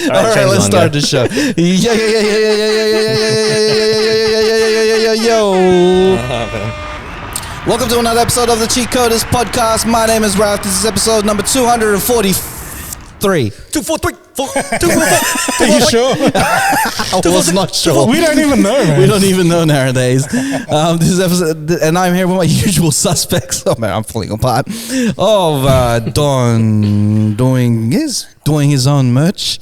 All right, let's start the show. Yo. Welcome to another episode of the Cheatcoders podcast. My name is Ralph. This is episode number 243. 243. Are you sure? I was not sure. We don't even know, man. We don't even know nowadays. This is episode, and I'm here with my usual suspects. Oh man, I'm falling apart. Of Don doing his own merch.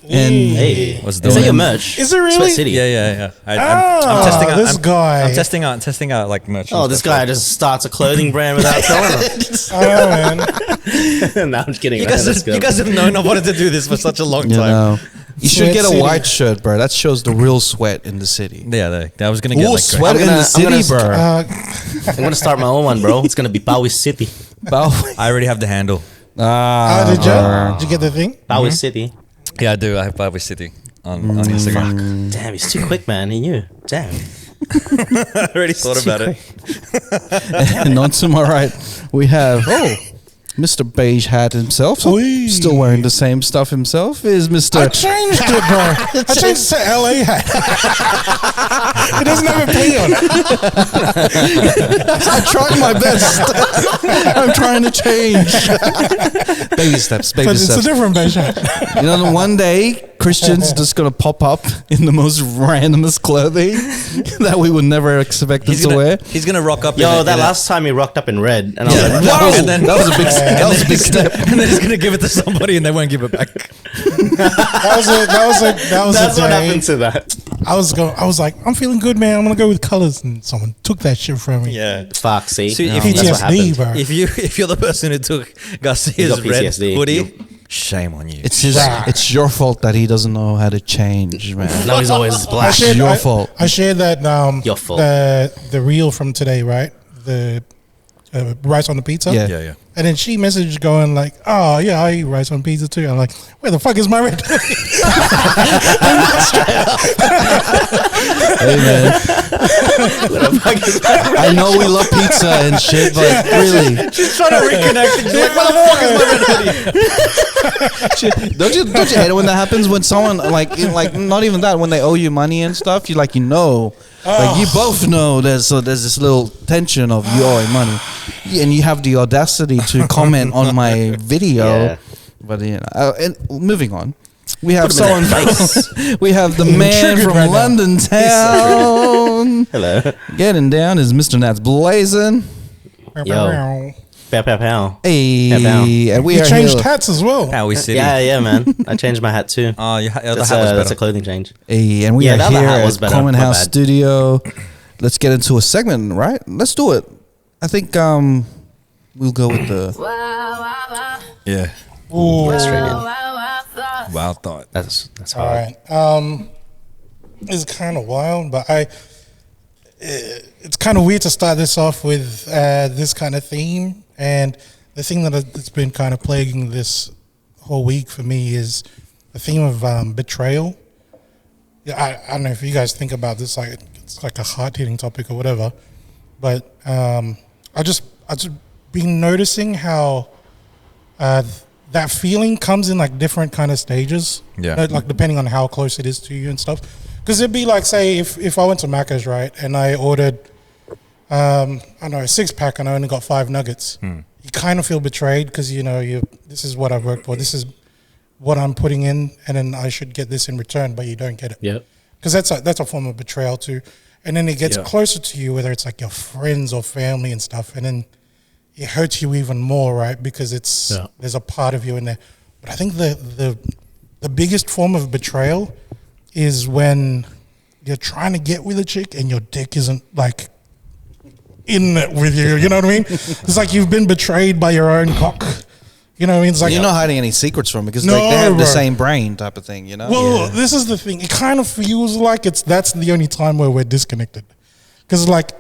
And hey, what's is that your merch? Is it really? Sweat City. Yeah. I'm testing out this guy. I'm testing out like merch. Oh, this guy just starts a clothing brand without telling us. Oh man. No, I'm just kidding. You guys have known I wanted to do this for such a long time. You should get a white shirt, bro. That shows the real sweat in the city. Yeah, I was gonna get like sweat in the city, bro. I'm gonna start my own one, bro. It's gonna be Bowie City. I already have the handle. Did you get the thing? Bowie City. Yeah, I do. I have Bowie City on Instagram. Damn, he's too quick, man. He knew. Damn. I already thought about it. And on to my right, we have Mr. Beige Hat himself. Still wearing the same stuff himself. Is Mr. I changed it, bro. I changed it to LA hat. It doesn't have a P on it. I tried my best. I'm trying to change. Baby steps, baby But steps. it's a different beige hat. You know, one day Christian's just gonna pop up in the most randomest clothing that we would never expect him to wear. He's gonna rock up. Yo, that last time he rocked up in red, and I was like, Whoa! And then that was a big step. And then he's gonna give it to somebody, and they won't give it back. That was that's a what day. happened to that. I was like, I'm feeling good, man. I'm gonna go with colors, and someone took that shit from me. Yeah. Fuck, see? See, No, if that's what PTSD, happened. bro. If you're the person who took Garcia's got red PTSD. hoodie, shame on you. It's your fault that he doesn't know how to change, man. No, he's always black. It's your fault. I shared that Your fault. the reel from today, right? The rice on the pizza. Yeah. And then she messaged going like, "Oh yeah, I eat rice on pizza too." I'm like, "Where the fuck is my red?" Hey man, I know we love pizza and shit, but really, She's trying to reconnect. She's like, "Where the fuck is my red hoodie?" don't you hate it when that happens when someone like not even that when they owe you money and stuff, you like you both know there's this little tension of you owing money, and you have the audacity to comment on my video. Yeah. But and moving on, we have Put him in someone. that We have the man triggered from right now. London town. Hello. Getting down is Mr. Nats Blazing. Yo. Pow, pow, pow. Hey, Pow, pow. and we You are changed here. hats as well. Bowie City. Yeah, man. I changed my hat too. Oh, the hat was That's a better. clothing change. Hey, and we Yeah, are the other here hat was at better. Common My House bad. Studio. Let's get into a segment, right? Let's do it. I think we'll go with the Yeah. Ooh. That's straight in. Wild thought. That's All hard. right. It's kind of wild, but it's kind of weird to start this off with this kind of theme. And the thing that's been kind of plaguing this whole week for me is the theme of betrayal. Yeah, I don't know if you guys think about this, like it's like a hard-hitting topic or whatever, but I just been noticing how that feeling comes in like different kind of stages. Yeah. Like depending on how close it is to you and stuff. Because it'd be like, say, if I went to Macca's, right, and I ordered, I don't know, a 6-pack and I only got 5 nuggets. You kind of feel betrayed because, this is what I've worked for. This is what I'm putting in, and then I should get this in return, but you don't get it. Yep. Because that's a form of betrayal too. And then it gets closer to you, whether it's like your friends or family and stuff, and then it hurts you even more, right? Because there's a part of you in there. But I think the biggest form of betrayal is when you're trying to get with a chick and your dick isn't like in it with you. You know what I mean? It's like you've been betrayed by your own cock. You know what I mean? It's like you're not hiding any secrets from it because No, they have the bro. same brain type of thing, you know? Well, this is the thing. It kind of feels like that's the only time where we're disconnected. Because like,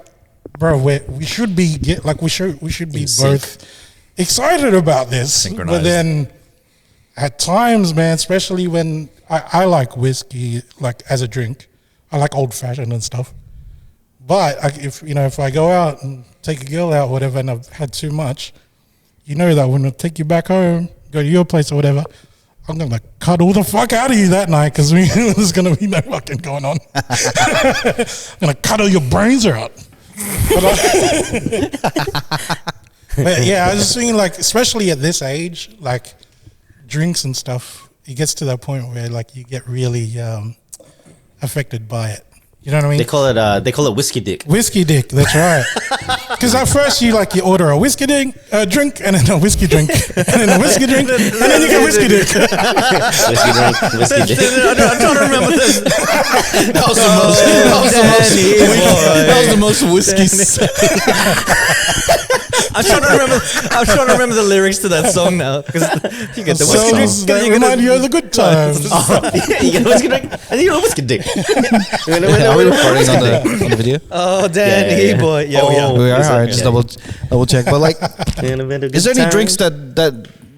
bro, we should be we should be both excited about this. Synchronized. But then at times, man, especially when I like whiskey, like as a drink, I like old fashioned and stuff. But if I go out and take a girl out, whatever, and I've had too much, you know that when I take you back home, go to your place or whatever, I'm gonna cuddle the fuck out of you that night because there's gonna be no fucking going on. I'm gonna cuddle your brains out. But yeah, I was just thinking, like, especially at this age, like drinks and stuff, it gets to that point where like you get really affected by it. You know what I mean? They call it whiskey dick. Whiskey dick, that's right. Because at first you order a whiskey drink, and then a whiskey drink, and then a whiskey drink, and then you get whiskey dick. Whiskey drink, whiskey dick. I'm trying to remember this. That was the most whiskey. I'm trying to remember the lyrics to that song now because you get the whiskey drink. Songs that remind you of the good times. You get a whiskey drink and you get a whiskey dick. Are we recording on the video? Oh, Danny Yeah. boy. Yeah, we are. We are. All right, just double check. But like, is there any time. drinks that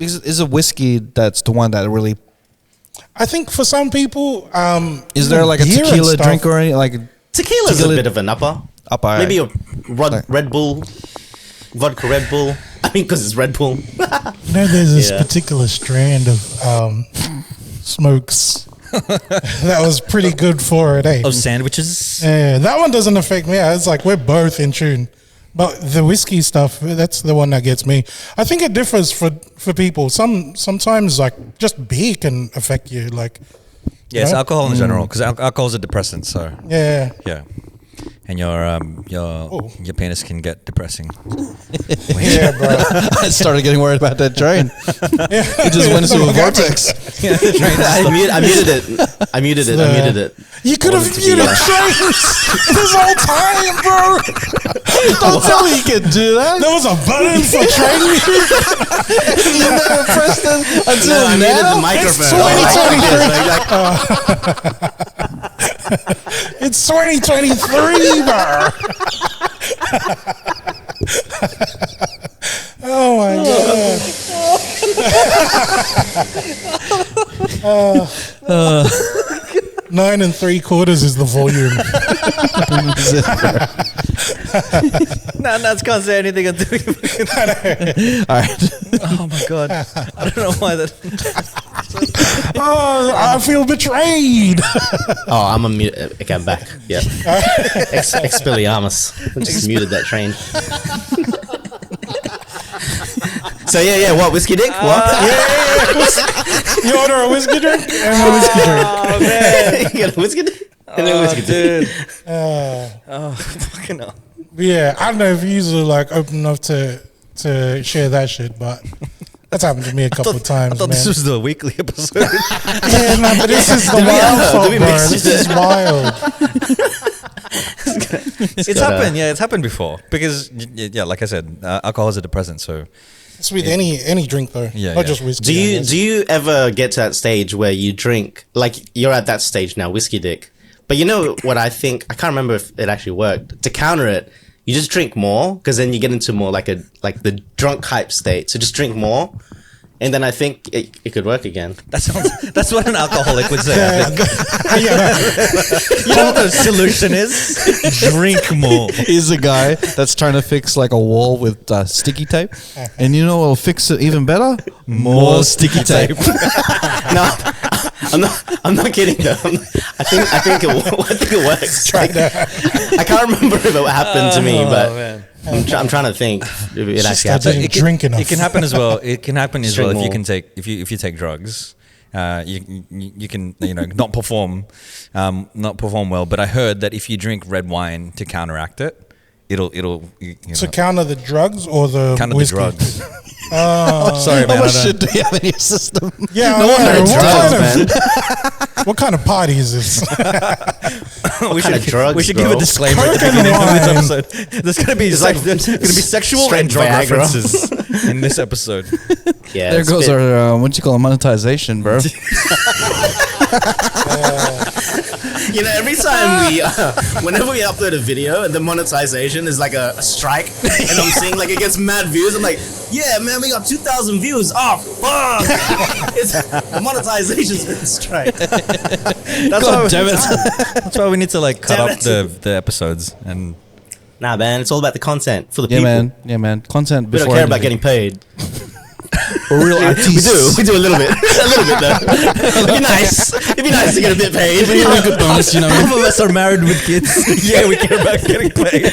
is a whiskey that's the one that really? I think for some people, Is there like a beer and tequila stuff- drink or any like? Tequila's a bit of an upper. Maybe a Red Bull, vodka Red Bull. I mean, because it's Red Bull. there's this Yeah. particular strand of smokes that was pretty good for it, eh? Of sandwiches. Yeah, that one doesn't affect me. It's like we're both in tune. But the whiskey stuff, that's the one that gets me. I think it differs for people. Sometimes like just beer can affect you. Like, Yes, know? alcohol in general because alcohol is a depressant. So yeah. and your penis can get depressing. Yeah, bro. I started getting worried about that train. It just went into a vortex. I muted it. You could have Wanted to muted be, trains this whole time, bro. Don't tell me you can do that. There was a button for train mute. You never pressed it until I muted the now. It's 2023. It's 2023, bro. Oh my god. 9 3/4 is the volume. Nats can't say anything until you. All right. Oh my god! I don't know why that. Oh, I feel betrayed. Oh, I'm a mute. Okay, I'm back. Yeah. Expelliarmus. I just muted that train. So yeah. What whiskey dick? What? You order a whiskey drink and a whiskey drink. Oh man! You got a whiskey dick and a whiskey dick. Dude. Fucking hell. Yeah, I don't know if you are like open enough to share that shit, but that's happened to me a couple of times. I thought man. this was the weekly episode. Yeah, no, but this is the wild fuck, bro. This is wild. It's happened. Yeah, it's happened before because like I said, alcohol is a depressant. So It's with any drink though, not just whiskey. Do you ever get to that stage where you drink, like you're at that stage now, whiskey dick? But you know what I think? I can't remember if it actually worked. To counter it, you just drink more because then you get into more like the drunk hype state. So just drink more, and then I think it could work again. that's what an alcoholic would say. I think. You know what the solution is? Drink more. He's a guy that's trying to fix like a wall with sticky tape, and you know what'll fix it even better? More sticky tape. No, I'm not kidding though. I think it works. Try that. I can't remember if it happened to me, but man. I'm trying to think if it Just actually I happened. didn't drink enough. It can happen as well. It can happen as well Drink if you more. can take if you take drugs. You can not perform well. But I heard that if you drink red wine to counteract it, it'll To counter the drugs or the counter whiskey? the drugs. Sorry, man. How I much don't- shit do you have in your system? Yeah, No wonder it's what kind of party is this? we kind of drugs, We should bro? give a disclaimer at the Coke and beginning of this wine. episode. There's gonna be sexual straight and drug Viagra. references in this episode. Yeah, There it's goes bit- our what you call it, monetization, bro. You know, every time whenever we upload a video and the monetization is like a strike, and I'm seeing like it gets mad views, I'm like, yeah, man, we got 2,000 views. Oh, fuck! The monetization's been a strike. God damn it. That's why we need to like cut Damn up the episodes and. Nah, man, it's all about the content for the Yeah, people. man. Yeah, man. Content We before don't care about anything. getting paid. We're real artists. We do a little bit. A little bit though. It'd be nice. It'd be nice to get a bit paid. Really good bonus, you know. Half of us are married with kids. Yeah, we care about getting paid.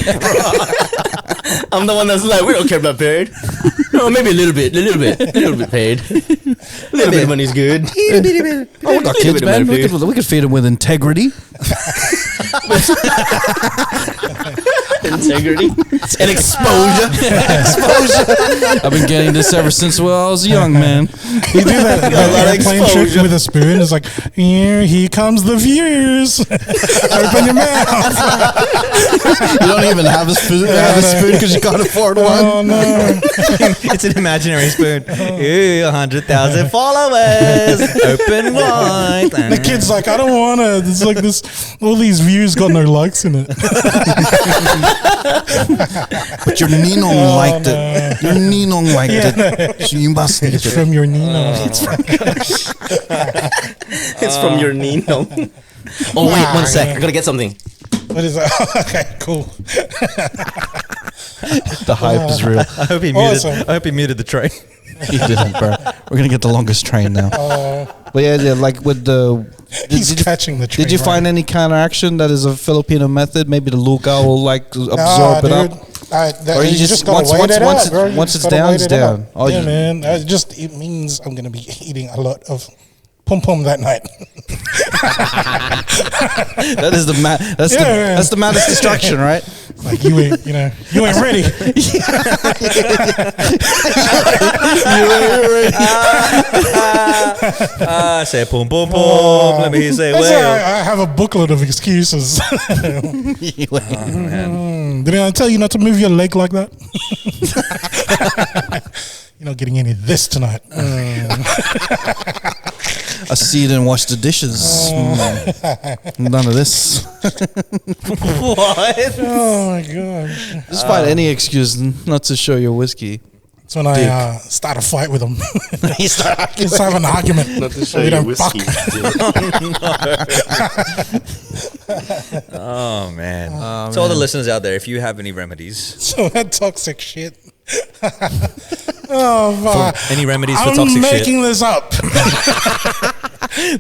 I'm the one that's like, we don't care about paid. No, maybe a little bit paid. A little bit of money's good. Oh, we got kids, man. We could feed them with integrity. Integrity and exposure. I've been getting this ever since I was young, man. You do that airplane trick with a spoon. It's like, here comes the views. Open your mouth. You don't even have a spoon because you can't afford one. Oh no! It's an imaginary spoon. Ooh, 100,000 followers. Open wide. The kid's like, I don't want it. It's like this. All these views got no likes in it. But your ninong liked it. Your ninong liked it. So you must eat It's it. from your Nino. It's from your Nino. Oh wait, 1 sec. I gotta get something. What is that? Okay, cool. The hype is real. I hope he muted the train. He didn't, bro. We're gonna get the longest train now. But yeah, like with the. He's catching the train. Did you find any counteraction that is a Filipino method? Maybe the luga will like absorb it up. Or you just gotta wait it out, bro. Once it's down, it's down. Oh yeah, man. It means I'm gonna be eating a lot of pum pum that night. That is that's the maddest distraction, right? Like you ain't ready. Say boom, boom, boom. Let me say, well. I have a booklet of excuses. Did I tell you not to move your leg like that? You're not getting any of this tonight. I see you didn't wash the dishes. None of this. What? Oh my gosh. Just find any excuse not to show your whiskey. That's when I start a fight with him. Let's have an argument. Not to show We you don't whiskey. Oh man. To all the listeners out there, if you have any remedies, So that toxic shit. Oh, fuck. any remedies for I'm toxic making shit, this up.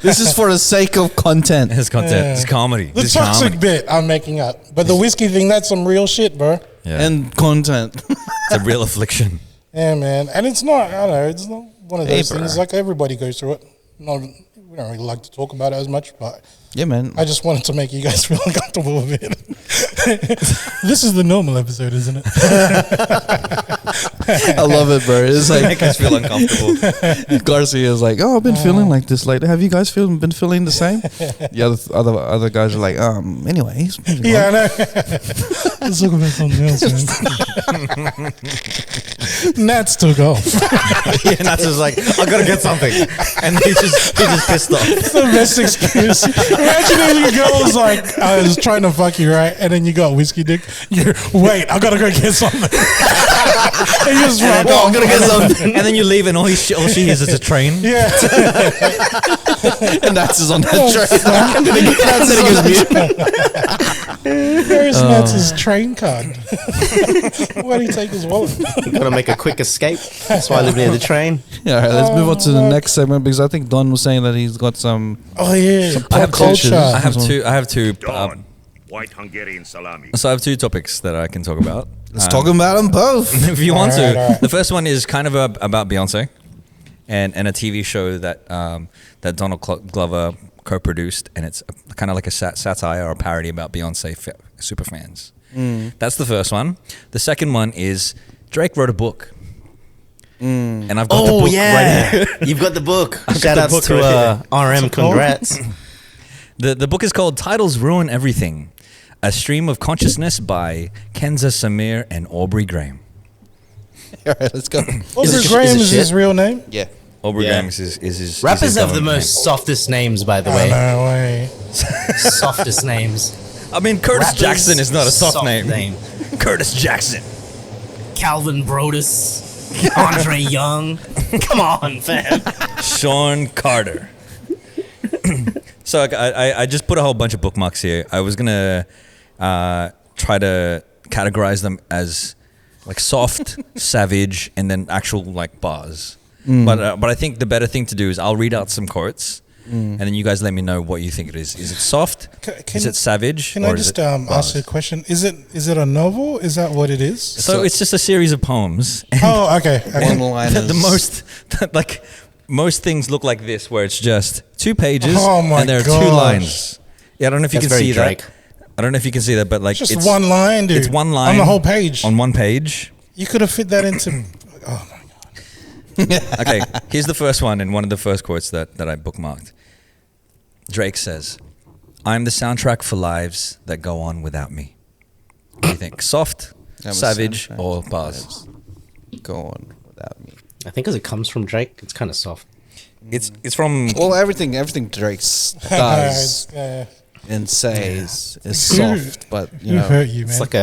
This is for the sake of content. his content, it's comedy. The This is toxic comedy. bit I'm making up. But the whiskey thing, that's some real shit, bro. Yeah. And content. It's a real affliction. Yeah, man. And it's not, I don't know, it's not one of those Hey, things. bro. Like everybody goes through it. We don't really like to talk about it as much, but Yeah, man. I just wanted to make you guys feel uncomfortable a bit. This is the normal episode, isn't it? I love it, bro. It's like Make us feel uncomfortable. Garcia is like, oh, I've been feeling like this. Like, have you guys been feeling the same? The other guys are like, anyways. Yeah, I know. Let's talk about something else, man. Nats took off. Yeah, and that's just like, I gotta get something, and he just pissed off. It's the best excuse. Imagine if your girl was like, I was trying to fuck you, right? And then you got whiskey dick. Wait, I gotta go get something. And you just run off. I'm gonna get something. And then you leave, and all she hears is a train. Yeah. And that's on that train. Where's Nats's train card? Why do you take his wallet? Gotta make a quick escape. That's why I live near the train. Yeah, all right, let's move on to the next segment because I think Don was saying that he's got some. Oh yeah, I have pop culture. I have two. Dawn, white Hungarian salami. So I have two topics that I can talk about. Let's talk about them both. If you want Alright, to. alright. The first one is kind of about Beyonce, and a TV show that that Donald Glover co-produced, and it's kind of like a satire or a parody about Beyonce super fans. That's the first one. The second one is Drake wrote a book. And I've got the book right here. You've got the book. got Shout the outs book to right RM. Congrats. The book is called Titles Ruin Everything, A Stream of Consciousness by Kenza Samir and Aubrey Graham. All right, let's go. Aubrey Graham is shit? his real name. Yeah. Aubrey Yeah. Graham is his Rappers his have the government most softest names, by the Oh, way. no way. Softest names. name. I mean, Curtis Rappers, Jackson is not a soft name. Curtis Jackson. Calvin Brodus. Andre Young. Come on, fam. Sean Carter. So I just put a whole bunch of bookmarks here. I was gonna try to categorize them as like soft, savage, and then actual like bars. But I think the better thing to do is I'll read out some quotes, and then you guys let me know what you think it is. Is it soft? Is it savage? Can I just ask you a question? Is it a novel? Is that what it is? So it's just a series of poems. Oh, okay. One-liners. Most things look like this, where it's just 2 pages and there are 2 gosh. lines. Yeah, I don't know if you can see Drake. that. I don't know if you can see that, but like Just it's one line, dude. It's one line on the whole page. On one page. You could have fit that into. Oh my god. Okay, here's the first one, and one of the first quotes that I bookmarked. Drake says, "I'm the soundtrack for lives that go on without me." What do you think? Soft, savage, or bars? Go on without me. I think because it comes from Drake, it's kind of soft. It's from Well, everything Drake does and says is soft, but you know, hurt you, man. It's like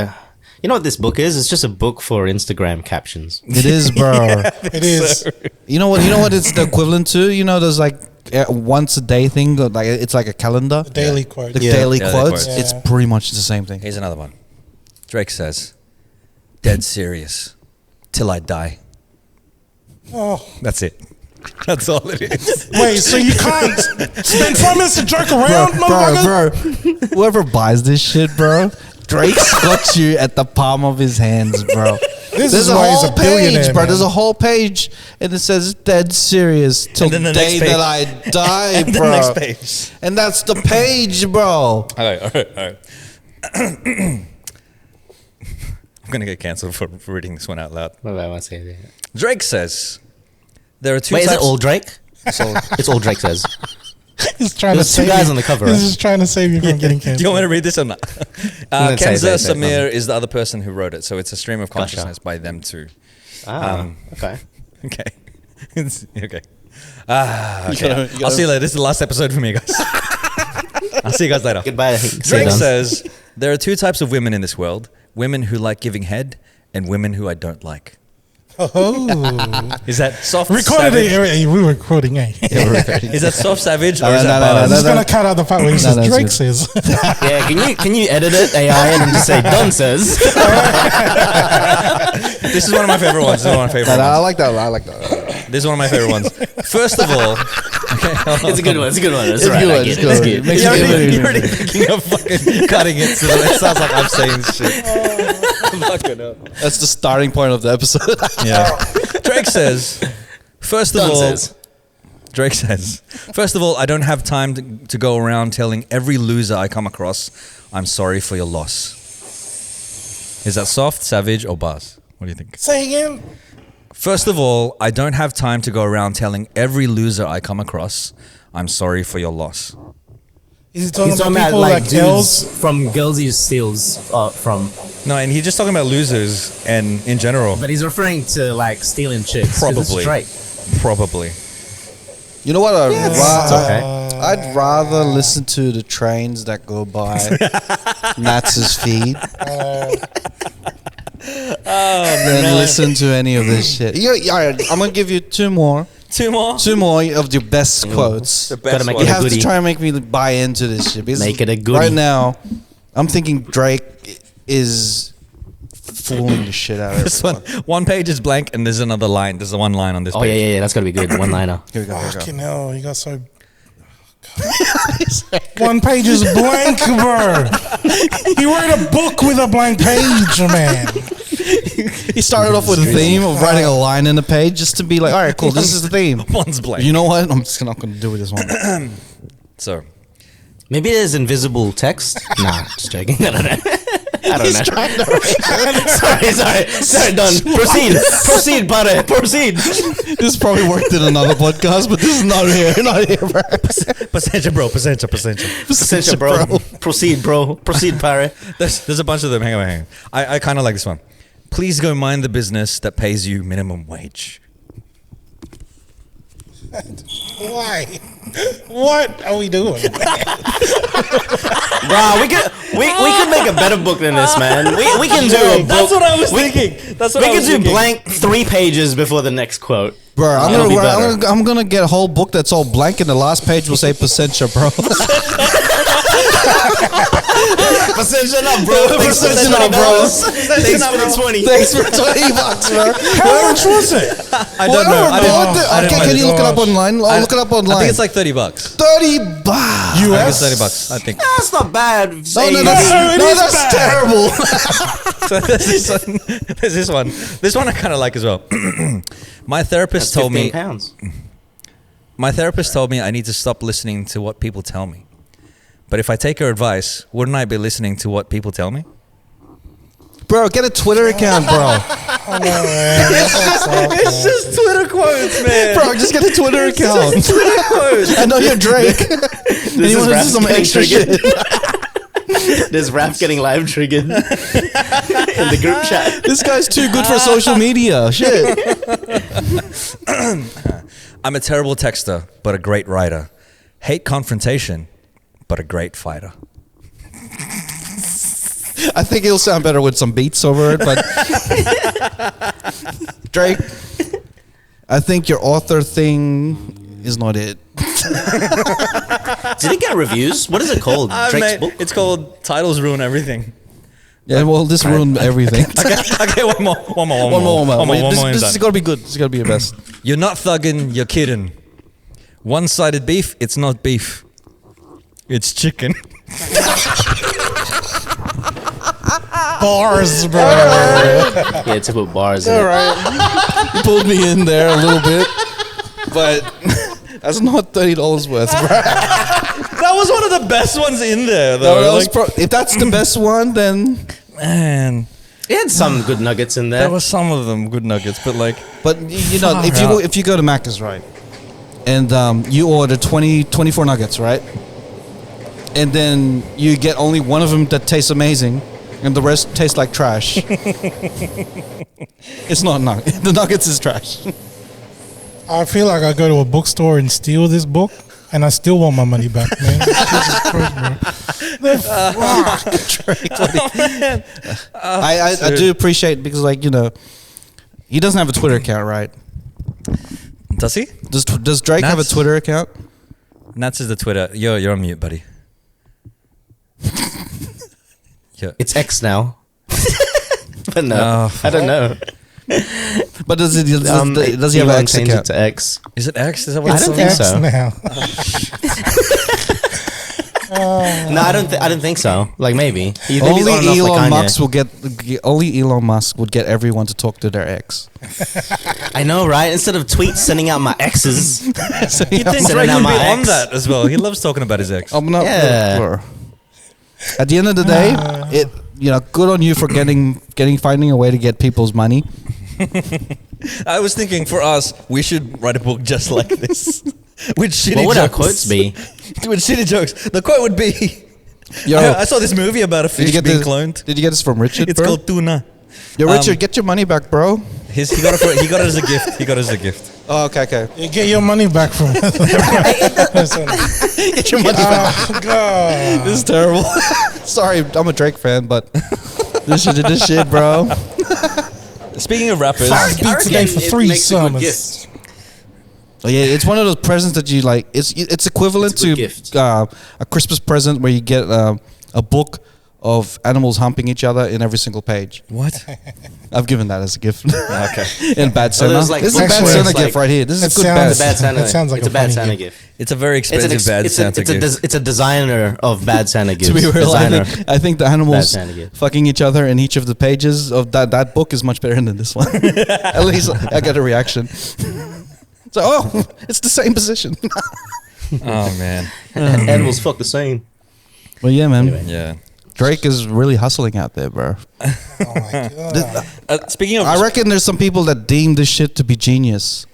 you know what this book is? It's just a book for Instagram captions. it is, bro. It is. You know what it's the equivalent to? You know, there's like once a day thing, like it's like a calendar. The daily quote. The daily Daily quotes. quotes. It's Yeah. pretty much the same thing. Here's another one. Drake says, "Dead serious, till I die." Oh. That's it. That's all it is. Wait, so you can't spend 5 minutes to joke around, motherfucker? Bro, whoever buys this shit, bro, Drake's got you at the palm of his hands, bro. This There's is a why he's whole a billionaire, page, bro. man. There's a whole page, and it says "dead serious till And then the the next day page. that I die, And the bro." next page. And that's the page, bro. All right. I'm gonna get cancelled for reading this one out loud. What about I want to say that? Drake says, "There are 2 Wait, is types." it all Drake? It's all Drake says. He's trying to There's 2 save guys you. on the cover, He's right? just trying to save you from getting Do you canceled. want me to read this or not? then say Kenza it. Samir is the other person who wrote it, so it's a stream of consciousness by them too. Okay. Okay. Okay. Okay. gotta- I'll see you later. This is the last episode for me, guys. I'll see you guys later. Goodbye. Drake says, "There are 2 types of women in this world: women who like giving head and women who I don't like." Oh. Is that soft, Recorded savage? it. We were recording, eh? Is that soft, savage, or No, is that no, no, bars? I'm no, just going to cut out the part where he says that's Drake good. says. Yeah, can you edit it, AI, and then just say Don says? This is one of my favorite ones. This is one of my favorite I ones. like that. I like that. This is one of my favorite ones. First of all, It's a good one. It's a good one. It's It's right. good. I get It's it. good. It's good. It makes you're it already, good. you're already thinking of fucking cutting it, so that it sounds like I'm saying shit. Fucking hell. That's the starting point of the episode. Yeah. Drake says, first of Don all, says. Drake says, first of all, I don't have time to go around telling every loser I come across, I'm sorry for your loss. Is that soft, savage, or bars? What do you think? Say again. First of all, I don't have time to go around telling every loser I come across, I'm sorry for your loss. Is he talking He's about talking about people like like dudes girls? from girls he steals from, No, and he's just talking about losers and in general. but he's referring to like stealing chicks. 'cause it's Probably. Drake. Probably. You know what? okay. I'd rather listen to the trains that go by Nats's feed than listen to any of this shit. All right, I'm gonna give you 2 more. 2 more? 2 more of your best quotes. The Gotta best make one. it You a have to goodie. try and make me buy into this shit. Because Make it a goodie. Right now, I'm thinking Drake is fooling the shit out of This everyone. one page is blank and there's another line. There's a 1 line on this Oh page. yeah. That's gotta be good. One liner. Here we go. Here we go. Fucking hell, you got so. One page is blank, bro. He wrote a book with a blank page, man. He started off with a theme of writing a line in the page just to be like, all right, cool, this is the theme. One's blank. You know what? I'm just not going to do this one. So, Maybe there's invisible text. Nah, just joking. I don't know. I don't know. Sorry, Don. Proceed, buddy. Proceed. This probably worked in another podcast, but this is not here, bro. percentage, bro. Essential, bro. Proceed, bro. Proceed, Parry. There's a bunch of them. Hang on. I kind of like this one. Please go mind the business that pays you minimum wage. Why? What are we doing? Wow, we could make a better book than this, man. We can do a book. That's what I was thinking. That's what We I was can do thinking. blank 3 pages before the next quote. Bro, It'll be better. I'm gonna get a whole book that's all blank, and the last page will say percentage, bro. Percentage up, bro. Percentage up, bro. Thanks for the 20. Thanks for $20, bro. How much was it? I don't know. Okay, can you look it up online? I'll look it up online. I think it's like $30. $30. I think it's $30. I think. That's not bad. No, that's terrible. So there's this one. This one I kind of like as well. My therapist told me. £15. My therapist told me I need to stop listening to what people tell me. But if I take her advice, wouldn't I be listening to what people tell me? Bro, get a Twitter account, bro. It's just Twitter quotes, man. Bro, just get a Twitter account. Twitter quotes. I know you're Drake. And you want to do some extra shit. There's rap getting live triggered in the group chat. This guy's too good for social media. Shit. I'm a terrible texter, but a great writer. Hate confrontation, but a great fighter. I think it'll sound better with some beats over it, but Drake, I think your author thing is not it. Did it get reviews? What is it called? Drake's book? It's called Titles Ruin Everything. Yeah, well, this ruined everything. Okay, one more. This is gotta be good. This is gotta be your best. You're not thugging, you're kidding. One-sided beef, it's not beef. It's chicken. Bars, bro. Yeah, to put bars in. All right, you pulled me in there a little bit, but that's not $30 worth, bro. That was one of the best ones in there, though. No, if that's the best one, then man, It had some good nuggets in there. there were some of them good nuggets, but like, but you know, if you go to Macca's, right, and you order 24 nuggets, right, and then you get only one of them that tastes amazing, and the rest tastes like trash. It's not the nuggets is trash. I feel like I go to a bookstore and steal this book, and I still want my money back, man. Jesus Christ, bro. I do appreciate, because, like, you know, he doesn't have a Twitter account, right? does he? Does Drake have a Nats? Twitter account? Nats is the Twitter. You're on mute, buddy. Yeah. It's X now. But no, Oh, I don't know. But does he have an Elon X changed it account? to X. Is it X? Is that what I it's don't called? think so. Now. No, I don't think so. Like maybe. He's on and off like Kanye. Only Elon Musk would get everyone to talk to their ex. I know, right? Instead of tweets sending out my exes. You think Sending Drake out would be my on ex. that as well? He loves talking about his ex. I'm not. Yeah. At the end of the day, good on you for finding a way to get people's money. I was thinking for us, we should write a book just like this. With shitty What would jokes. our quotes be? With shitty jokes. The quote would be, Yo, I saw this movie about a fish being cloned. Did you get this from Richard? It's bro? called Tuna. Yo, Richard, get your money back, bro. He got it as a gift. He got it as a gift. Oh, okay. You get your money back from Get your money back. Oh, God. This is terrible. Sorry, I'm a Drake fan, but this shit, bro. Speaking of rappers, Five beats a day for 3 summers. Oh, yeah, it's one of those presents that you like. It's equivalent It's a good to gift. a Christmas present where you get a book of animals humping each other in every single page. what? I've given that as a gift. Okay. In Bad So Santa. there's like This is a Bad actually- Santa it's gift like- right here. This is It a good sounds- bad. Bad Santa. It sounds like it's a a bad funny Santa gift. gift. It's a very expensive bad Santa gift. It's a designer of bad Santa gifts. To be real, designer. I think the animals Bad Santa gift. fucking each other in each of the pages of that book is much better than this one. At least I got a reaction. So, it's the same position. Oh man. Animals fuck the same. Well, yeah, man. Anyway. Yeah. Drake is really hustling out there, bro. Oh, my God. Speaking of, I reckon there's some people that deem this shit to be genius.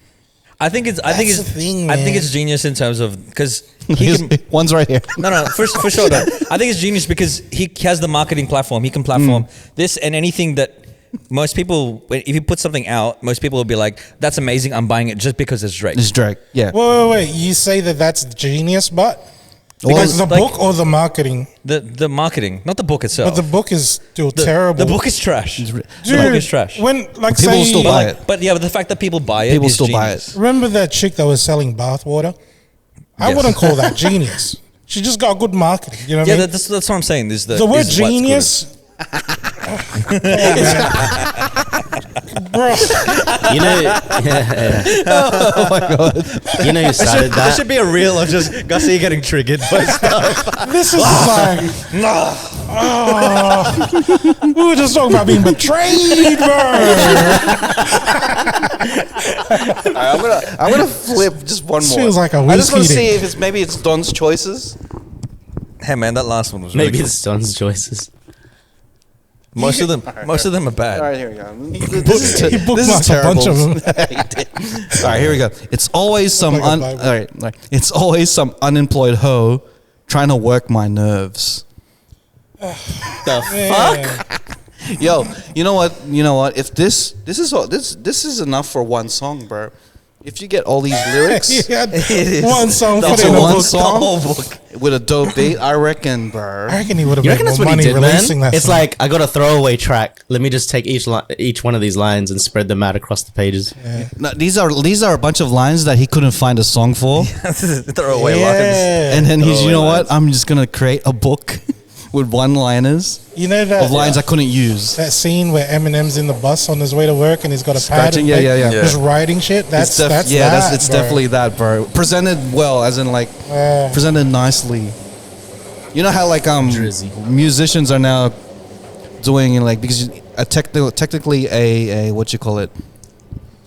I think it's the thing, I think man. it's genius in terms of because he can. One's right here. No, for sure. Though. I think it's genius because he has the marketing platform. He can platform this and anything that most people, if you put something out, most people will be like, "That's amazing. I'm buying it just because it's Drake." It's Drake. Yeah. Wait. You say that's genius, but? Because the like- book or the marketing? The marketing, not the book itself. But the book is still The- terrible. The book is trash. Dude, The book is trash. When, like, People say, still buy it. But yeah, but the fact that people buy it, People is still buy genius. it. remember that chick that was selling bathwater? I Yes. wouldn't call that genius. She just got good marketing. You know what I mean? that's what I'm saying. There's The word genius. Bro. You know, Oh my god. you know who started There that? should be a reel of just Gussie getting triggered by stuff. This is like, we were just talking about being betrayed, bro. I'm gonna flip just one This more. feels like a I just want to whiskey see dick. if maybe it's Don's choices. Hey man, that last one was Maybe really it's Don's choices. good. Most of them are bad. All right, here we go. This He is bookmarked a terrible. bunch of them. He did. All right, here we go. It's always some like a Bible. all right. It's always some unemployed hoe trying to work my nerves. The fuck? Yo, you know what? If this is enough for one song, bro. If you get all these lyrics, He had one song that's for a the one book. song with a dope beat, I reckon, bro. I reckon he would have You made reckon that's more what he money did, releasing man? that It's song. like, I got a throwaway track. Let me just take each one of these lines and spread them out across the pages. No, these are a bunch of lines that he couldn't find a song for, Throwaway lines. yeah. and then he's, you know Throwaway what? I'm just gonna create a book with one-liners You know that of lines I couldn't use. that scene where Eminem's in the bus on his way to work and he's got a pad Scratching, and yeah. just writing shit. That's It's that's it's bro. definitely that, bro. Presented well, as in like presented nicely. You know how like Drizzy. musicians are now doing like, because technically a what you call it,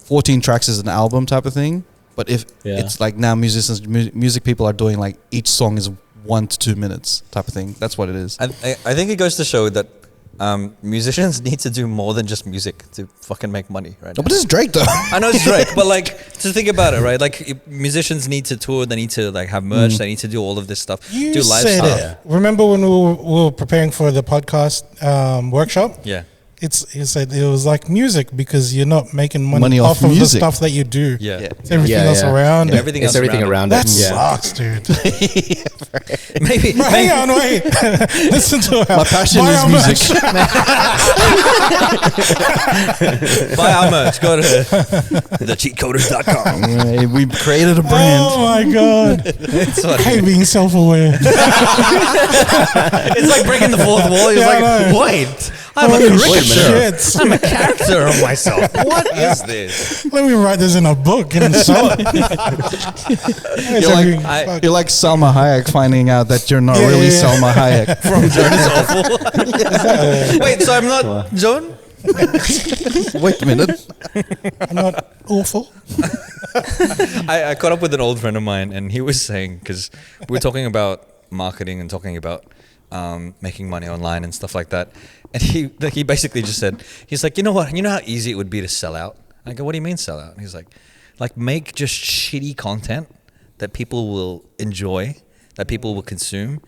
14 tracks is an album type of thing. But if it's like now music people are doing like each song is 1 to 2 minutes type of thing. That's what it is. I think it goes to show that musicians need to do more than just music to fucking make money, right? No, but this is Drake though. I know it's Drake, but like to think about it, right? Like musicians need to tour, they need to like have merch, they need to do all of this stuff, You do live said stuff. it. Remember when we were preparing for the podcast workshop? Yeah. He said it was like music because you're not making money, Money off off of the music. stuff that you do. Yeah. It's everything Yeah, else yeah. around Yeah, it. everything It's else everything around That it. Yeah. sucks, dude. Maybe. But hang on, wait. Listen to My passion buy is our music. Buy our merch. Go to thecheatcoders.com. Right, we created a brand. Oh my god! It's, I hate being self-aware. it's like breaking the fourth wall. He's Yeah, I like, know. wait, I'm a Holy caricature. shit. I'm a character of myself. What is this? Let me write this in a book and sell it. You're like Salma Hayek finding out that you're not Yeah, really yeah. Salma Hayek. From Joan is awful. Wait, so I'm not Joan? Wait a minute. I'm not awful. I caught up with an old friend of mine, and he was saying, because we were talking about marketing and talking about making money online and stuff like that, and he basically just said, he's like, you know what? You know how easy it would be to sell out? I go, what do you mean sell out? And he's like make just shitty content that people will enjoy, that people will consume,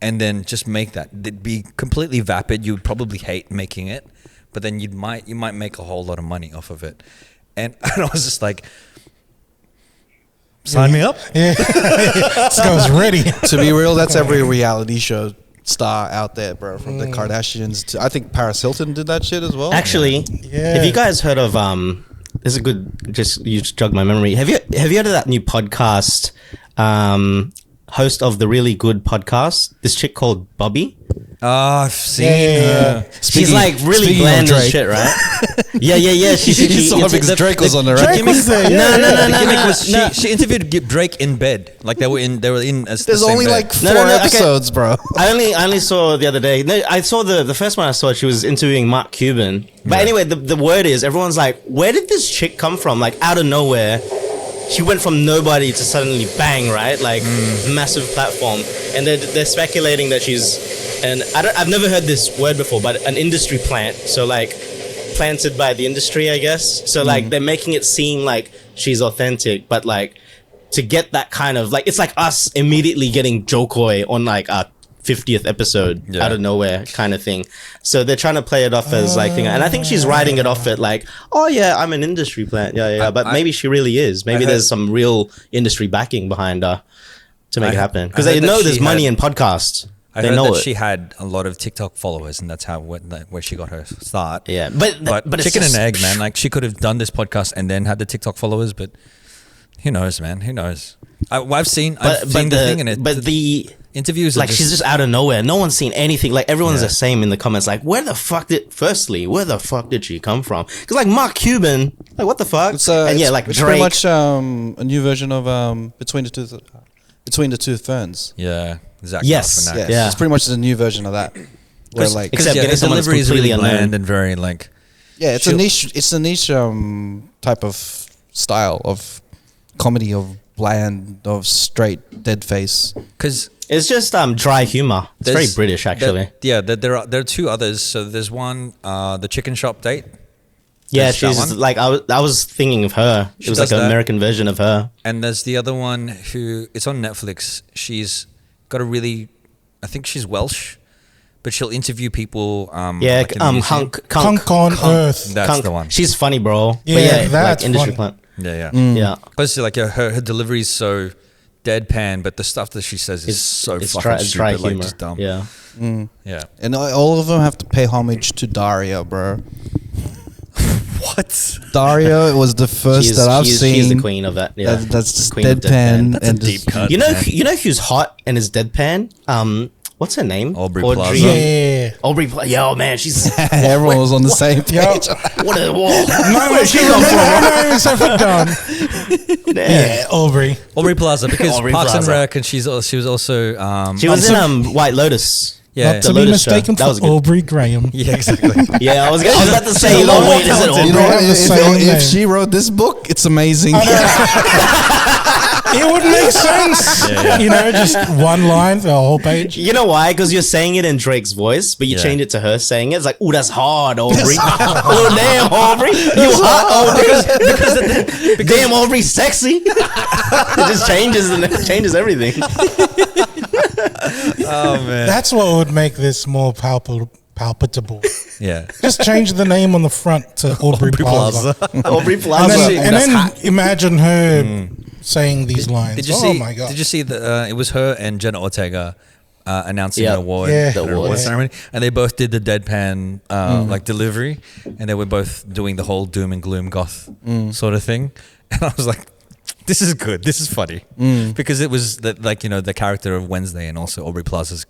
and then just make that. It'd be completely vapid. You would probably hate making it, but then you might make a whole lot of money off of it. And I was just like, sign me up. Yeah. This guy's ready. To be real, that's every reality show star out there, bro. From the Kardashians to, I think Paris Hilton did that shit as well. Actually, Yeah. have you guys heard of this is a good, you just jogged my memory. Have you heard of that new podcast, host of the really good podcast, this chick called Bobby? Oh, I've seen Yeah. She's like really speaking bland of as Drake. shit, right? Yeah. She saw it because Drake was on the Drake record. was there. The gimmick was she interviewed Drake in bed, like they were in as There's the same only bed. like 4 okay. episodes, bro. I only saw the other day. No, I saw the first one I saw. She was interviewing Mark Cuban. But anyway, the word is everyone's like, where did this chick come from? Like out of nowhere, she went from nobody to suddenly bang, right? Like massive platform. And they're speculating that she's I've never heard this word before, but an industry plant. So like planted by the industry, I guess. So like they're making it seem like she's authentic, but like to get that kind of like, it's like us immediately getting Jokoi on like our 50th episode out of nowhere kind of thing. So they're trying to play it off as like thing, and I think she's writing it off at like, oh yeah, I'm an industry plant, but maybe she really is. Maybe there's some real industry backing behind her to make it happen, because they know there's money in podcasts. I They heard know that it. she had a lot of TikTok followers, and that's how where she got her start. Yeah, but it's chicken just, and egg, man. Like she could have done this podcast and then had the TikTok followers, but who knows, man? Who knows? I've seen the thing, and Interviews are like she's just out of nowhere. No one's seen anything. Like everyone's the same in the comments. Like where the fuck did she come from? Because like Mark Cuban, like what the fuck? And yeah, like it's Drake. pretty much a new version of Between the Two Ferns. Yeah. Zach Yes. Galifianakis. Yeah. It's pretty much the new version of that. Where like Except yeah, getting the someone that's delivery is really completely bland unknown. and very like. yeah, it's a niche. It's a niche type of style of comedy of bland of straight dead face. Because It's just dry humor. It's very British actually. there are two others. So there's one, the Chicken Shop Date. Yeah, There's that she's one. like I was thinking of her. It She was like does an that. American version of her. And there's the other one who it's on Netflix. She's got a really, I think she's Welsh, but she'll interview people. Yeah, like in the museum. Kunk on Earth. That's Kunk. the one. She's funny, bro. Yeah, But yeah, that's like industry funny. plant. Yeah. Yeah. Because like her delivery is so deadpan, but the stuff that she says is so it's fucking dry, it's dry stupid, like humor. just dumb. Yeah. Yeah. And all of them have to pay homage to Daria, bro. What? Daria was the first that I've seen. She's the queen of that. Yeah. That's just Queen of deadpan. That's a and deep just, cut. You know who's hot and is deadpan? What's her name? Aubrey Plaza. Yeah. Aubrey Plaza. Yo, man, she's Everyone was on the same Yo. page. what a whoa. No, Where'd she come from? no, except for Don. Yeah, Aubrey. Aubrey Plaza, because Aubrey Parks and Plaza. Rec, and she was also She was in White Lotus. yeah. Not to be Lotus Show. mistaken That for was good. Aubrey Graham. Yeah, exactly. Yeah, I was about to say, oh, wait, is it Aubrey? You know what? have the same If name. she wrote this book, it's amazing. It would make sense. You know, just one line for a whole page. You know why? Because you're saying it in Drake's voice, but you Yeah. change it to her saying it. It's like, oh, that's hard, Aubrey. Oh, damn, Aubrey. You hot, Aubrey. Because damn, Aubrey, sexy. It just changes everything. Oh man. That's what would make this more palpable. Yeah. Just change the name on the front to Aubrey Plaza. Aubrey And Plaza. then imagine her saying these lines. Did you oh see? my god! Did you see that? It was her and Jenna Ortega announcing Yeah. an award, Yeah. the The award award. ceremony, and they both did the deadpan like delivery, and they were both doing the whole doom and gloom goth sort of thing, and I was like, "This is good. This is funny," because it was the character of Wednesday and also Aubrey Plaza's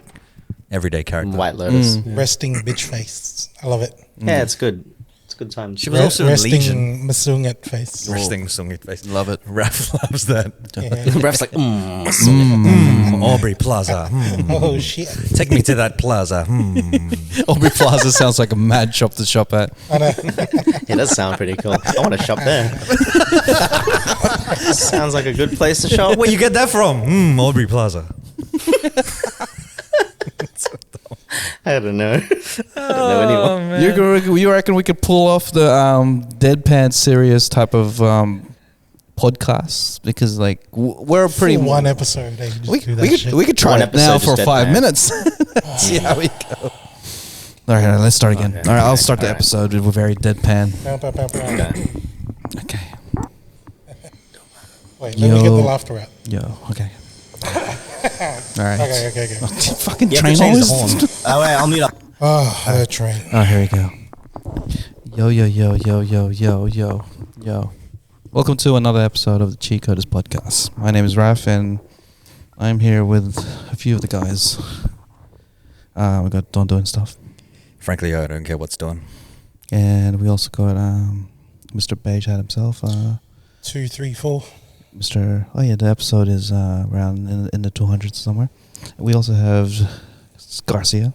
everyday character. White Lotus. Resting bitch face. I love it. Yeah, it's good. It's a good time. She was also in Legion. Resting Masunget face. Resting song it face. Love it. Raph loves that. Yeah. Ref's like, Aubrey Plaza. Oh shit! Take me to that plaza. Aubrey Plaza sounds like a mad shop to shop at. I know. it does sound pretty cool. I want to shop there. Sounds like a good place to shop. Where you get that from? Aubrey Plaza. I don't know. I don't know anyone. You reckon we could pull off the deadpan serious type of podcast? Because like we're pretty For one episode, they can just do that shit. we could try One it now episode for just 5 deadpan. minutes. See how we go. All right, let's start again. Okay. All right, I'll start the episode with very deadpan. Pow, pow, pow, pow. Okay. Okay. Wait, let me get the Yo. laughter out. Yo. Okay. All right. Okay. Fucking You have train to change the noise. horn. Oh, wait, I'll mute up. Oh, her train. Oh, here we go. Yo. Welcome to another episode of the Cheatcoders podcast. My name is Raf, and I'm here with a few of the guys. We got Don doing stuff, Frankly, I don't care what's done. and we also got Mr. Beige hat himself. 2, 3, 4. Mr. Oh yeah, the episode is around in the 200s somewhere. We also have Garcia,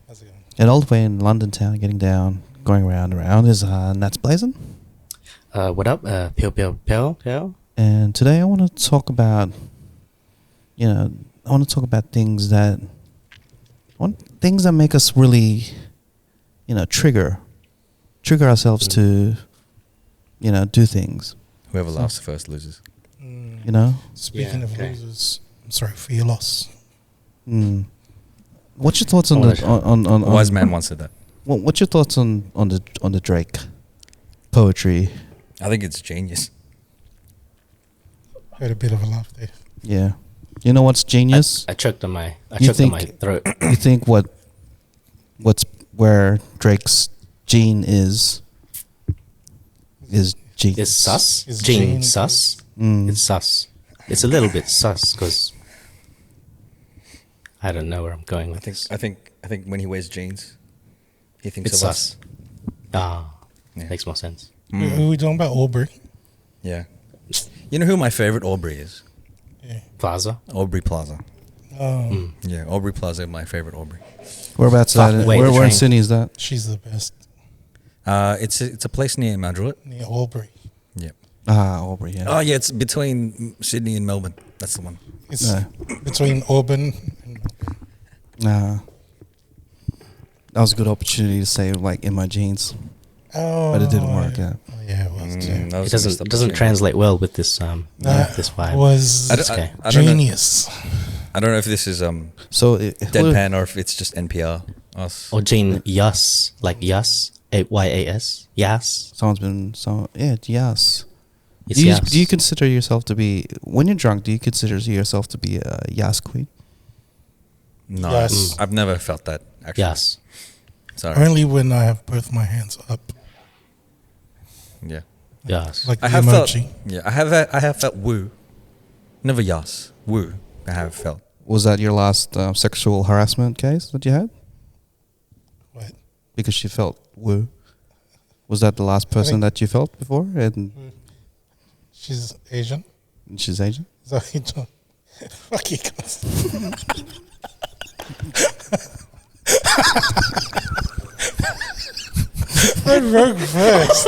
How's it going? and all the way in London town, getting down, going around and around is Nats Blazin'. What up? Pill. And today I want to talk about, things that make us really, trigger ourselves to, do things, Whoever laughs first loses. Speaking Yeah, of okay. losers, I'm sorry for your loss. What's your thoughts on on A wise man once said that. what's your thoughts on the Drake poetry? I think it's genius. Heard a bit of a laugh there. Yeah, you know what's genius? I choked on my You throat. You think what's where Drake's gene is genius? It's sus. Is Gene Gene- sus. Mm. It's sus. It's a little bit sus because I don't know where I'm going with this. I think when he wears jeans, he thinks It's of us. Ah, makes more sense. Who are we talking about? Aubrey. Yeah. You know who my favorite Aubrey is? Yeah. Plaza. Aubrey Plaza. Oh, Yeah, Aubrey Plaza, my favorite Aubrey. Whereabouts that? Wait, Where in train. Sydney is that? she's the best. It's a place near Madrid. Near Aubrey. Yeah. Aubrey. Yeah. Oh yeah, it's between Sydney and Melbourne. That's the one. It's No. between Auburn and Nah. That was a good opportunity to say like in my jeans, but it didn't work. Yeah. Oh, yeah, it was. Yeah. That was It a missed doesn't opportunity. translate well with this That this vibe. was It's okay. I don't know- genius. I don't know if this is So deadpan or if it's just NPR. Us. Or Jane Yas, like Yas, Yas, Yas. Someone's been yes. It's Do you, Yas. do you consider yourself to be when you're drunk? Do you consider yourself to be a Yas queen? No, Yes. I've never felt that. Actually, Yas. Sorry. Only when I have both my hands up, Yeah, Yas. like I the have emoji. felt. Yeah, I have felt woo. Never yas. Woo. I have felt. Was that your last sexual harassment case that you had? What? Because she felt woo. Was that the last person that you felt before? And She's Asian. she's Asian? Is that what you're doing? Fuck you guys. I wrote first.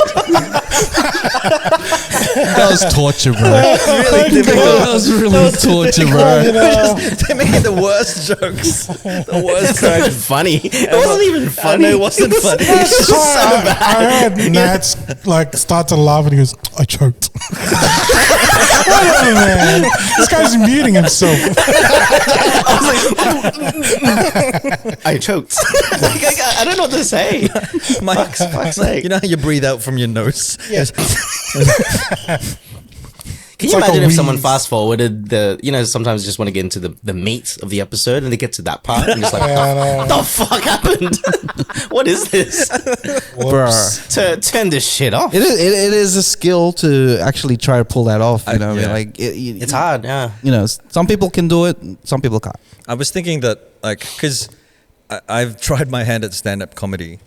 That was torture, bro. That was really torture, bro. They make it the worst jokes. The worst jokes. Funny. It wasn't even funny. I know it wasn't funny. That's why I heard Nats like start to laugh and he goes, I choked. Whatever, man. This guy's muting himself. I choked. I don't know what to say. Mike, fuck's sake. you know how you breathe out from your nose? Yeah. Can you like imagine a if someone wheeze. fast forwarded sometimes you just want to get into the meat of the episode and they get to that part and just like, what the fuck happened? What is this? Turn this shit off. It is a skill to actually try to pull that off. You know, what I mean? yeah. Like It's hard, yeah. You know, some people can do it, some people can't. I was thinking that, like, because I've tried my hand at stand-up comedy.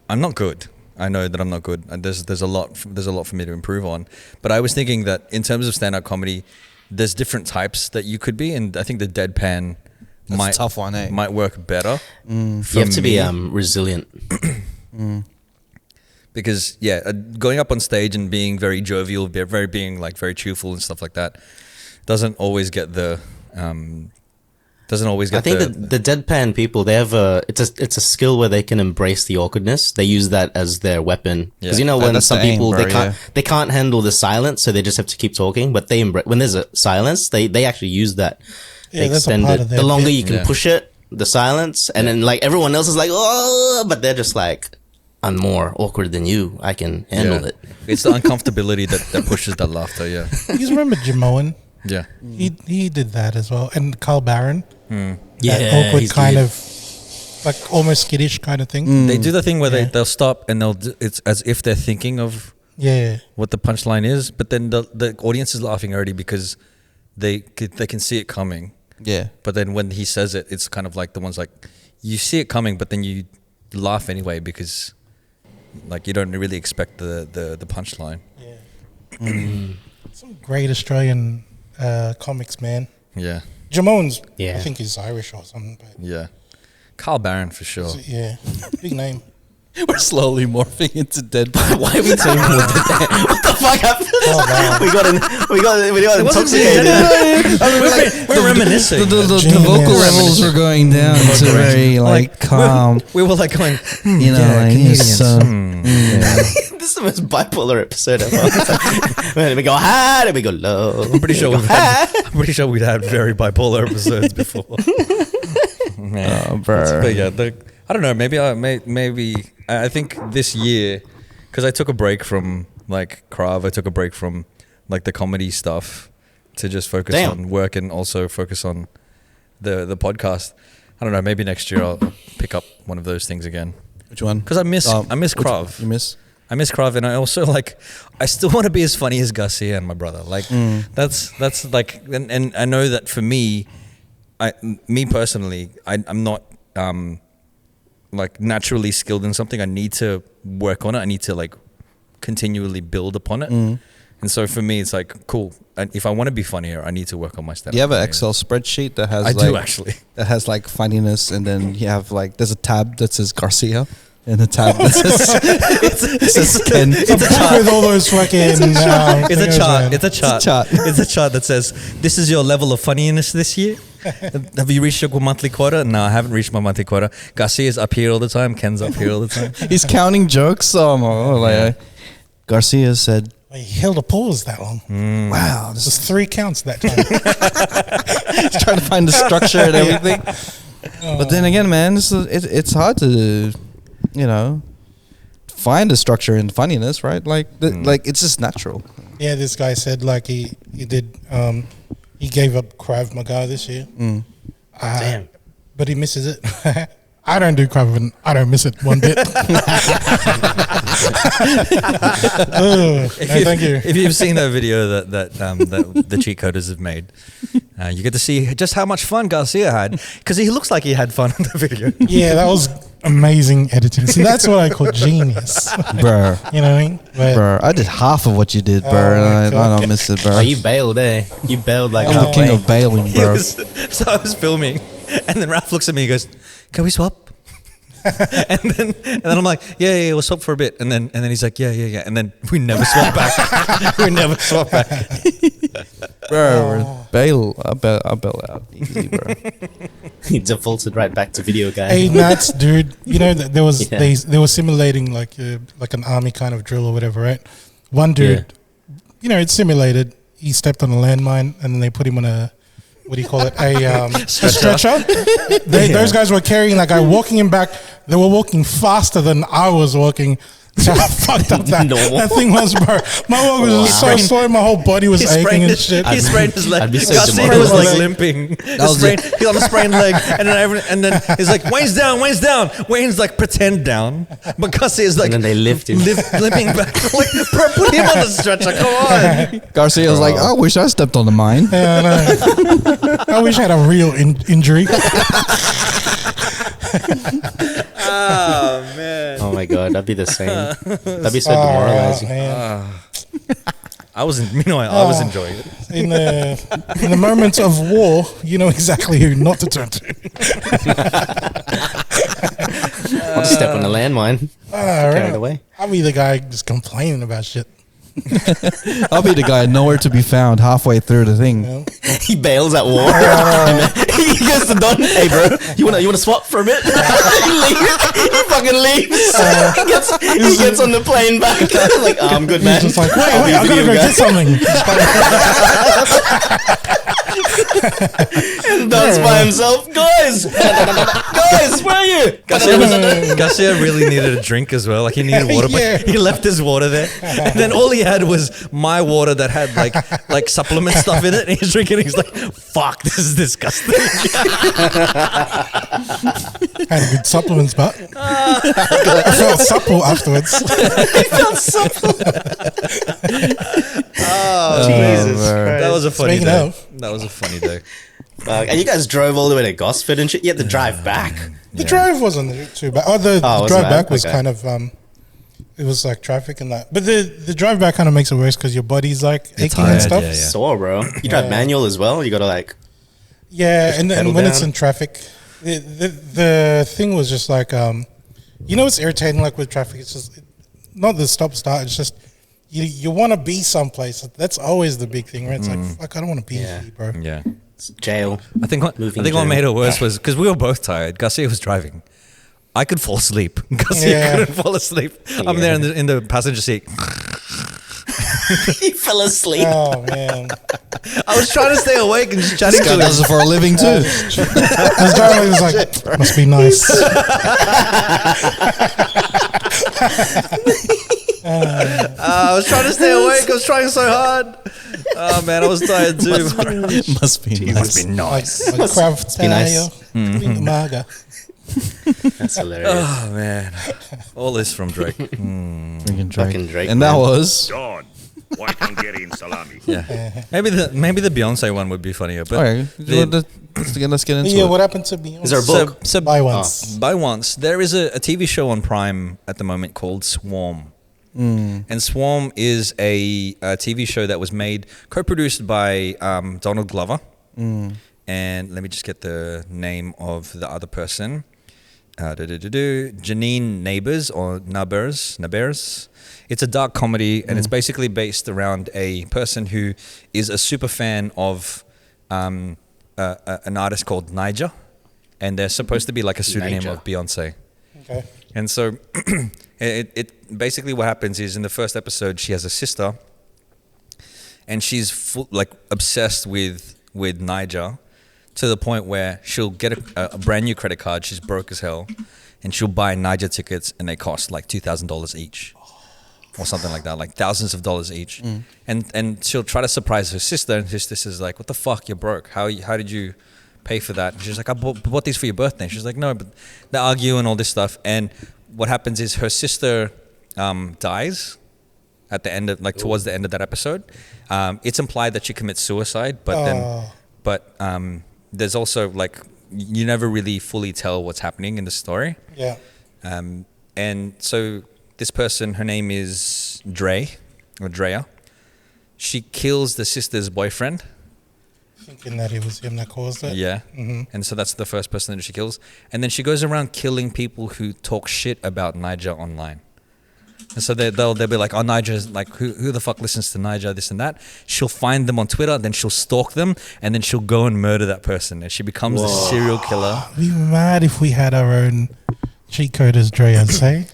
I'm not good. I know that I'm not good, and there's a lot for me to improve on. But I was thinking that in terms of stand-up comedy, there's different types that you could be, and I think the deadpan That's a tough one, eh? might work better. You have to be resilient. Because going up on stage and being very jovial, very cheerful and stuff like that, doesn't always get the. I think the deadpan people, they have it's a skill where they can embrace the awkwardness. They use that as their weapon. Because when That's some the aim, people bro, they can't handle the silence, so they just have to keep talking. But when there's a silence, they actually use that. They that's a extend part it. of their The longer bit. you can push it, the silence, and then like everyone else is like, oh, but they're just like, I'm more awkward than you. I can handle it. It's the uncomfortability that pushes that laughter. Yeah, You guys remember Jamoan? yeah. He did that as well. And Carl Barron. Yeah, That awkward he's kind good. of, like almost skittish kind of thing. They do the thing where Yeah. they'll stop and it's as if they're thinking of Yeah. what the punchline is, but then the audience is laughing already because they can see it coming. Yeah. But then when he says it, it's kind of like the ones like you see it coming, but then you laugh anyway because like you don't really expect the punchline. Some great Australian comics, man. Yeah, Jamoan's, Yeah. I think he's Irish or something. But yeah. Carl Barron for sure. yeah, big name. We're slowly morphing into deadpan. Why are we saying what the fuck happened? Oh, wow. we got intoxicated. We're reminiscing. The Genius. vocal levels were going down to very like calm. We were like going, You know, like Canadians. so. This is the most bipolar episode ever. Then we go high, then we go low. I'm pretty sure we'd had very bipolar episodes before. Man. Oh, bro. But yeah, I don't know. Maybe I think this year, because I took a break from like Krav, I took a break from like the comedy stuff to just focus on work and also focus on the podcast. I don't know. Maybe next year I'll pick up one of those things again. Which one? Because I miss Krav. You miss? I miss Krav, and I also I still want to be as funny as Garcia and my brother. Like that's like, and I know that for me, me personally, I'm not like naturally skilled in something. I need to work on it. I need to like continually build upon it. And so for me, it's like, cool. And if I want to be funnier, I need to work on my stand-up. Do you have an Excel spreadsheet that has? I do actually. That has like funniness, and then you have like there's a tab that says Garcia, and a tab that says it says Ken. It's a book with all those fucking. It's a chart. It's a chart. It's a chart that says, "This is your level of funniness this year. Have you reached your monthly quota?" No, I haven't reached my monthly quota. Garcia's up here all the time. Ken's up here all the time. He's counting jokes. Garcia said, He held a pause that long. "Wow, This is 3 counts that time. he's trying to find the structure and everything." But then again, man, it's hard to, find a structure in funniness, right? Like, like it's just natural. Yeah, this guy said like he did. He gave up Krav Maga this year. Damn. But he misses it. I don't do Krav and I don't miss it one bit. Thank you. If you've seen that video that the Cheatcoders have made, you get to see just how much fun Garcia had, because he looks like he had fun in the video. Yeah, that was amazing editing. See, that's what I call genius. Bro. You know what I mean? But Bro, I did half of what you did, bro. I don't miss it, bro. Oh, you bailed, eh? You bailed like I'm the king of bailing, bro. So I was filming, and then Ralph looks at me and goes, "Can we swap?" and then I'm like, yeah, we'll swap for a bit. And then he's like, yeah. And then we never swap back. Bro, bail. I bail out easy, bro. He defaulted right back to video game. hey, nuts, dude. You know that there was they were simulating like an army kind of drill or whatever, right? One dude, it's simulated. He stepped on a landmine, and then they put him on a. What do you call it? A stretcher. Those guys were carrying that guy, walking him back. They were walking faster than I was walking. So I fucked up that thing was, bro. My walk was just so slow. My whole body was aching and shit. He sprained his leg. Garcia was like limping. He on a sprained leg, and then he's like, Wayne's down. Wayne's like pretend down, but Garcia's like, and then they lift him, limping back. Like, bro, put him on the stretcher. Come on. Garcia's like, I wish I stepped on the mine. Yeah, I wish I had a real injury. Oh man! Oh my god, that'd be the same. That'd be so demoralizing. I was enjoying it. In the moments of war, you know exactly who not to turn to. I'll just step on the landmine. Carry it away. I'll be the guy just complaining about shit. I'll be the guy nowhere to be found halfway through the thing. He bails at war. He goes to Don. Hey, bro, you wanna swap for a bit? He fucking leaves. He gets on the plane back. Like, oh, I'm good, man. He's just like, wait, I gotta go get something. And Don's by himself. Guys, where are you? Garcia really needed a drink as well. Like, he needed water, but he left his water there, and then all he had was my water that had like supplement stuff in it, and he's drinking. He's like, "Fuck, this is disgusting." Had a good supplements, but I felt supple afterwards. Oh, Jesus Christ. That was a funny Speaking day. of. That was a funny day. And you guys drove all the way to Gosford and shit. You had to drive back. The drive wasn't too bad. The drive back was kind of it was like traffic and that. But the drive back kind of makes it worse because your body's like aching and stuff. Yeah. Sore, bro. You drive manual as well. You gotta like. Yeah, and when it's in traffic, the thing was just like it's irritating. Like with traffic, it's just not the stop start. It's just you want to be someplace. That's always the big thing, right? It's like, fuck, I don't want to be here, bro. Yeah. It's jail. I think what made it worse was because we were both tired. Garcia was driving. I could fall asleep. Garcia couldn't fall asleep. I'm there in the passenger seat. He fell asleep. Oh man! I was trying to stay awake and just chatting to him. Does it for a living too. His driver was like, must be nice. I was trying to stay awake. I was trying so hard. Oh man, I was tired too. Must be nice. Like Krav nice. Maga. That's hilarious. Oh man, all this from Drake. Fucking Drake. And that was Dawn. White Hungarian salami. Yeah. Maybe the Beyonce one would be funnier. But Okay, let's get into Yeah, it. what happened to Beyonce? Is there a book? So By once. By once, there is a TV show on Prime at the moment called Swarm. And Swarm is a TV show that was made, co-produced by Donald Glover. And let me just get the name of the other person. Janine Nabers or Nabers. It's a dark comedy, and it's basically based around a person who is a super fan of an artist called Niger, and they're supposed to be like a pseudonym Niger. of Beyonce. Okay. And so it basically what happens is in the first episode she has a sister, and she's like obsessed with Niger to the point where she'll get a brand new credit card. She's broke as hell, and she'll buy Niger tickets, and they cost like $2,000 each, or something like that, like thousands of dollars each. And she'll try to surprise her sister, and her sister's like, "What the fuck? You're broke. How did you pay for that?" And she's like, "I bought these for your birthday." She's like, "No," but they argue and all this stuff. And what happens is her sister dies at the end of, like, towards the end of that episode. It's implied that she commits suicide, but there's also, like, you never really fully tell what's happening in the story. Yeah. And so this person, her name is Drea. She kills the sister's boyfriend. Thinking that it was him that caused it. Yeah. And so that's the first person that she kills. And then she goes around killing people who talk shit about Niger online. And so they'll be like, "Oh, Niger's like, who the fuck listens to Niger, this and that." She'll find them on Twitter, then she'll stalk them, and then she'll go and murder that person. And she becomes a serial killer. We'd be mad if we had our own Cheatcoders, Dre, I'd say.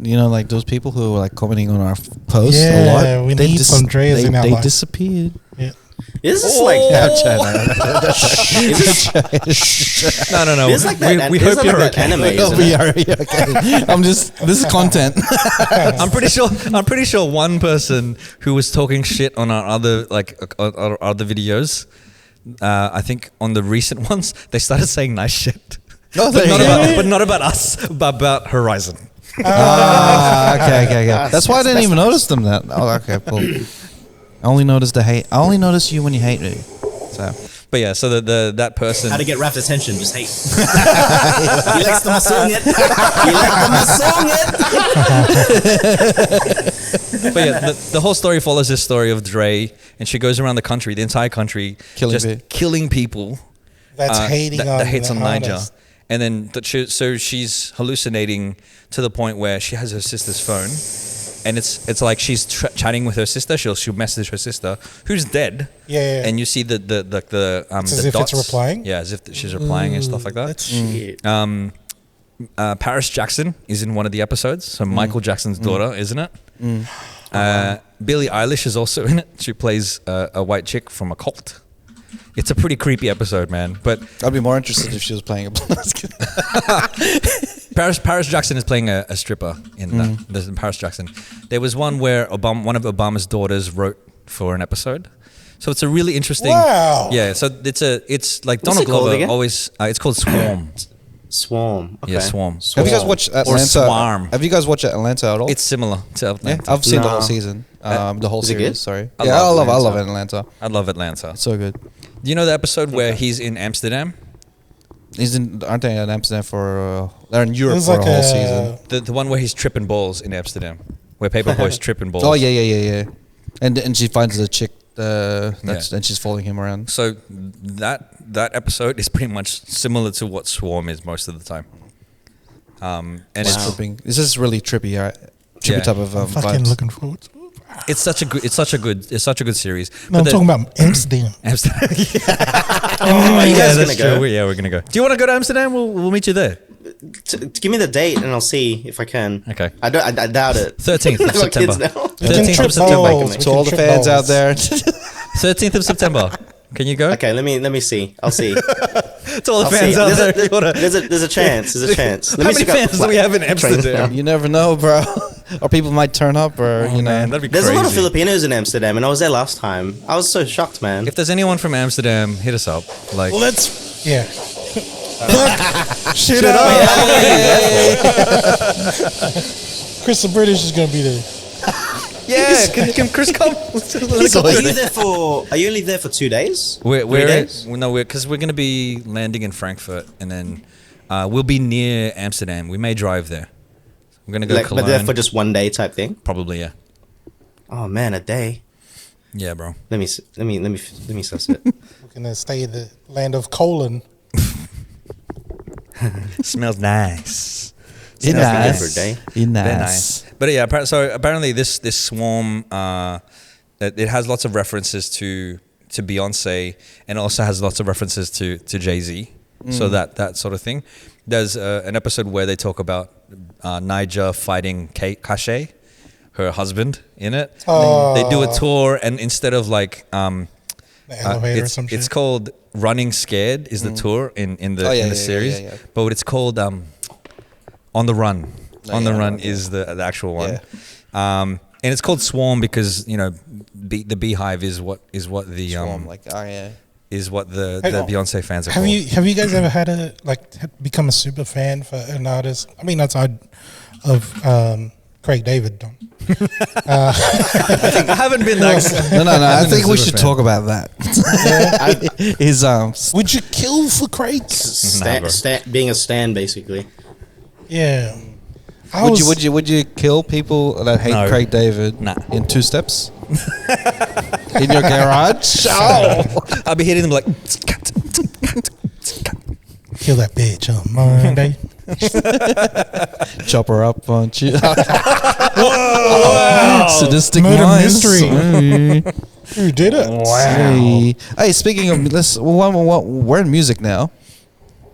You know, like those people who were like commenting on our posts a Yeah, lot. we need some Dreas in our They life. disappeared. Yeah. Is this like No. It's like that. We It's hope like you're that okay. anime, Oh, isn't it? okay. This is content. I'm pretty sure one person who was talking shit on our other our other videos, I think on the recent ones, they started saying nice shit. Oh, there you go. But not about us, but about Horizon. Okay. That's why I didn't even notice them. That. Oh, okay, cool. I only noticed the hate. I only notice you when you hate me. So. But yeah, so that person. How to get Rap's attention? Just hate. You like the song it? You like the song it? But yeah, the whole story follows this story of Dre, and she goes around the country, the entire country, killing people. That's hating on that hates the on Niger. artist. And then so she's hallucinating to the point where she has her sister's phone, and it's like she's chatting with her sister. She'll message her sister who's dead. Yeah. And you see the It's as the if dots. it's replying? Yeah, as if she's replying and stuff like that. That's shit. Paris Jackson is in one of the episodes. So Michael Jackson's daughter, isn't it? Billie Eilish is also in it. She plays a white chick from a cult. It's a pretty creepy episode, man. But I'd be more interested if she was playing a. Paris Jackson is playing a stripper in that. There's Paris Jackson. There was one where one of Obama's daughters wrote for an episode. So it's a really interesting. Wow. Yeah. So it's like What's Donald it called Glover again? always. It's called Swarm. Swarm. Okay. Yeah, Swarm. Have you guys watched Atlanta? Swarm. Have you guys watched Atlanta at all? It's similar to Atlanta. Yeah, I've seen the No. whole season. The whole Is it series. good? Sorry. I I love love Atlanta. Atlanta. I love Atlanta. It's so good. Do you know the episode where he's in Amsterdam? Aren't they in Amsterdam for? They're in Europe It was for like a whole a- season. The one where he's tripping balls in Amsterdam, where Paperboy's tripping balls. Oh yeah. And she finds the chick. And she's following him around. So that episode is pretty much similar to what Swarm is most of the time. And It's tripping. This is really trippy. Trippy Yeah. type of Fucking vibes. looking forward to it. it's such a good series. No, I'm talking about Amsterdam. Amsterdam. You guys Yeah, gonna that's go? true. Yeah, we're gonna go. Do you want to go to Amsterdam? We'll meet you there. Give me the date and I'll see if I can. Okay. I doubt it. 13th of I've got September. kids now. 13th of trip September. balls. To all the Trip fans out balls. there. 13th of September. Can you go? Okay, let me see. I'll see. To all the I'll fans see. out there. There's you wanna- a chance. There's a chance. How many fans do we have in Trains Amsterdam? now. You never know, bro. Or people might turn up, or you know. Man, that'd be There's crazy. a lot of Filipinos in Amsterdam, and I was there last time. I was so shocked, man. If there's anyone from Amsterdam, hit us up. Like, Let's. Yeah. Shit up. Chris the British is gonna be there. Yeah, can Chris come? So are you there for? Are you only there for 2 days? We're 3 days? because we're going to be landing in Frankfurt, and then we'll be near Amsterdam. We may drive there. We're going to go Like, Cologne. but there for just 1 day type thing. Probably, yeah. Oh man, a day. Yeah, bro. Let me suss it. We're gonna stay in the land of colon. Smells nice. It's Sounds pretty good nice. for a day. It's They're nice. nice. But yeah, so apparently this swarm, it has lots of references to Beyonce, and also has lots of references to Jay-Z. So that sort of thing. There's an episode where they talk about Niger fighting Kashe, her husband, in it. They do a tour, and instead of like The elevator or some shit. it's called Running Scared is the tour in the series, yeah. but it's called On the Run. On the yeah, Run yeah. is the actual one. And it's called Swarm because the beehive is what the Swarm, like, oh yeah. is what the Hey, Beyonce fans are Have called. you guys ever had become a super fan for an artist? I mean, outside of Craig David. I haven't been that. No. I think we should fan. talk about that. His Would you kill for Craig? Being a stan, basically. Yeah. Would you kill people that hate No. Craig David Nah. in 2 steps? In your garage? Oh. I'll be hitting them like. kill that bitch on Monday? Chop her up, won't you? Sadistic Murder minds. mystery. Hey. Who did it? Hey, speaking of, we're in music now.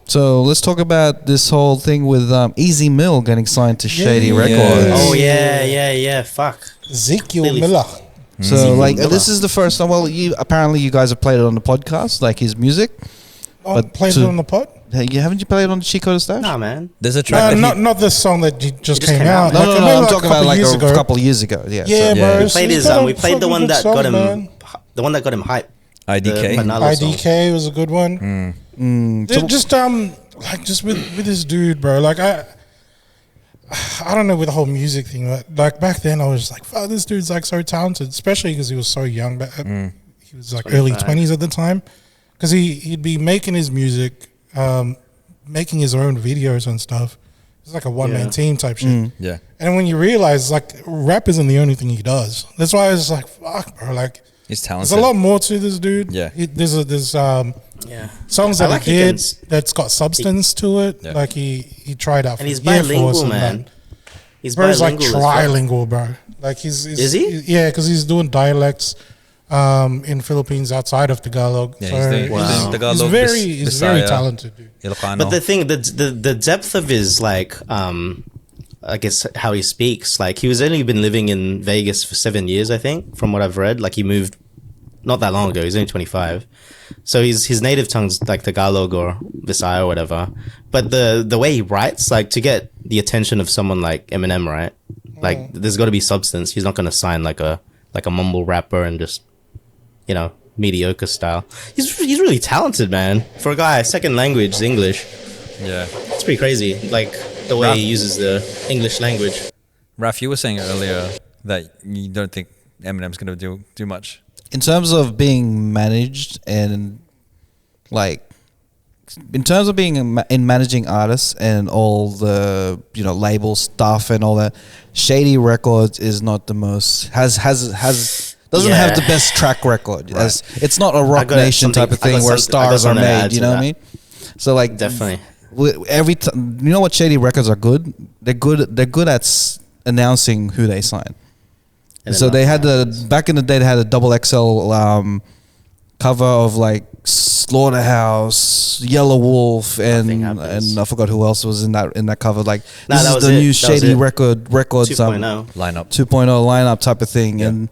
So let's talk about this whole thing with Easy Mill getting signed to Shady Yeah. Records. Oh yeah. Fuck. Ezekiel Clearly- Miller. So like Miller. this is the first time. Well, apparently you guys have played it on the podcast, like his music. Oh, But played to- it on the pod? Hey, haven't you played it on the Cheatcoders stash? Nah, man. There's a track. Not the song that just just came came out. out. No, maybe I'm a talking couple about like years a ago. couple years ago. Yeah. Yeah, so- bro. We played He's his. got a We played the fucking one good that song, got him. man. The one that got him hype. IDK. The Manalo song. IDK was a good one. Just with this dude, bro. Like I don't know with the whole music thing. But like back then, I was like, "Wow, this dude's like so talented," especially because he was so young. But he was like early 20s at the time. Because he'd be making his music, making his own videos and stuff. It's like a one-man team type shit. Yeah. And when you realize, like, rap isn't the only thing he does. That's why I was like, fuck, bro. Like, He's talented. there's a lot more to this dude. Yeah. There's Yeah. songs I that like he he did can- that's got substance to it. Yeah. Like he tried out for And he's Air Force bilingual, and man. that. He's Bro's like bilingual. as well. trilingual, bro. Like he's Is he? Yeah, because he's doing dialects in Philippines outside of Tagalog. Yeah, So he's doing Wow. Tagalog, he's very Bisaya, talented, dude. Ilocano. But the thing, the depth of his like, I guess how he speaks. Like he was only been living in Vegas for 7 years, I think, from what I've read. Like he moved not that long ago. He's only 25, so his native tongue's like Tagalog or Visaya or whatever. But the way he writes, like to get the attention of someone like Eminem, right? Like there's got to be substance. He's not going to sign like a mumble rapper and just mediocre style. He's really talented, man. For a guy, second language is English. yeah. It's pretty crazy, like the way he uses the English language. Raf, you were saying earlier that you don't think Eminem's going to do much. In terms of being managed and like, in terms of being in managing artists and all the label stuff and all that, Shady Records is not the most doesn't have the best track record. Right. It's not a Rock Nation type of thing where stars are made. You know what I mean? So like Definitely. every time, you know what Shady Records are good? They're good at announcing who they sign. And So then they had back in the day they had a double XL cover of like Slaughterhouse, Yellow Wolf, Nothing and happens. I forgot who else was in that cover. Like Nah, this that is was the it. new That was Shady it. Records 2.0. Lineup. 2.0 lineup type of thing,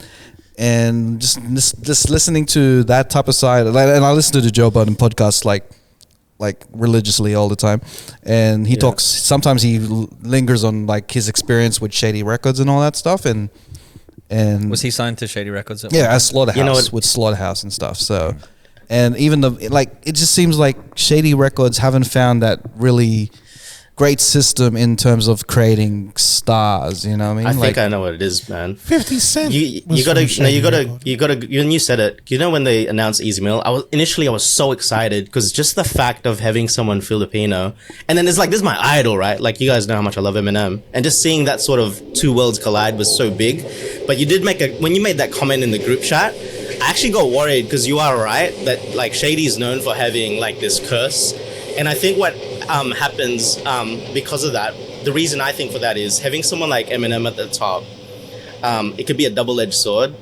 and just listening to that type of side, and I listen to the Joe Budden podcast like religiously all the time, and he talks. Sometimes he lingers on like his experience with Shady Records and all that stuff, and Was he signed to Shady Records? yeah, as Slaughterhouse, You know what- with Slaughterhouse and stuff. So, and even it just seems like Shady Records haven't found that really great system in terms of creating stars. You know what I mean? I think I know what it is, man. 50 Cent. You gotta. When you said it, you know when they announced Easy Mill, I was so excited because just the fact of having someone Filipino, and then it's like this is my idol, right? Like you guys know how much I love Eminem, and just seeing that sort of two worlds collide was so big. But you did when you made that comment in the group chat, I actually got worried because you are right that like Shady is known for having like this curse, and I think what happens because of that. The reason I think for that is having someone like Eminem at the top. It could be a double-edged sword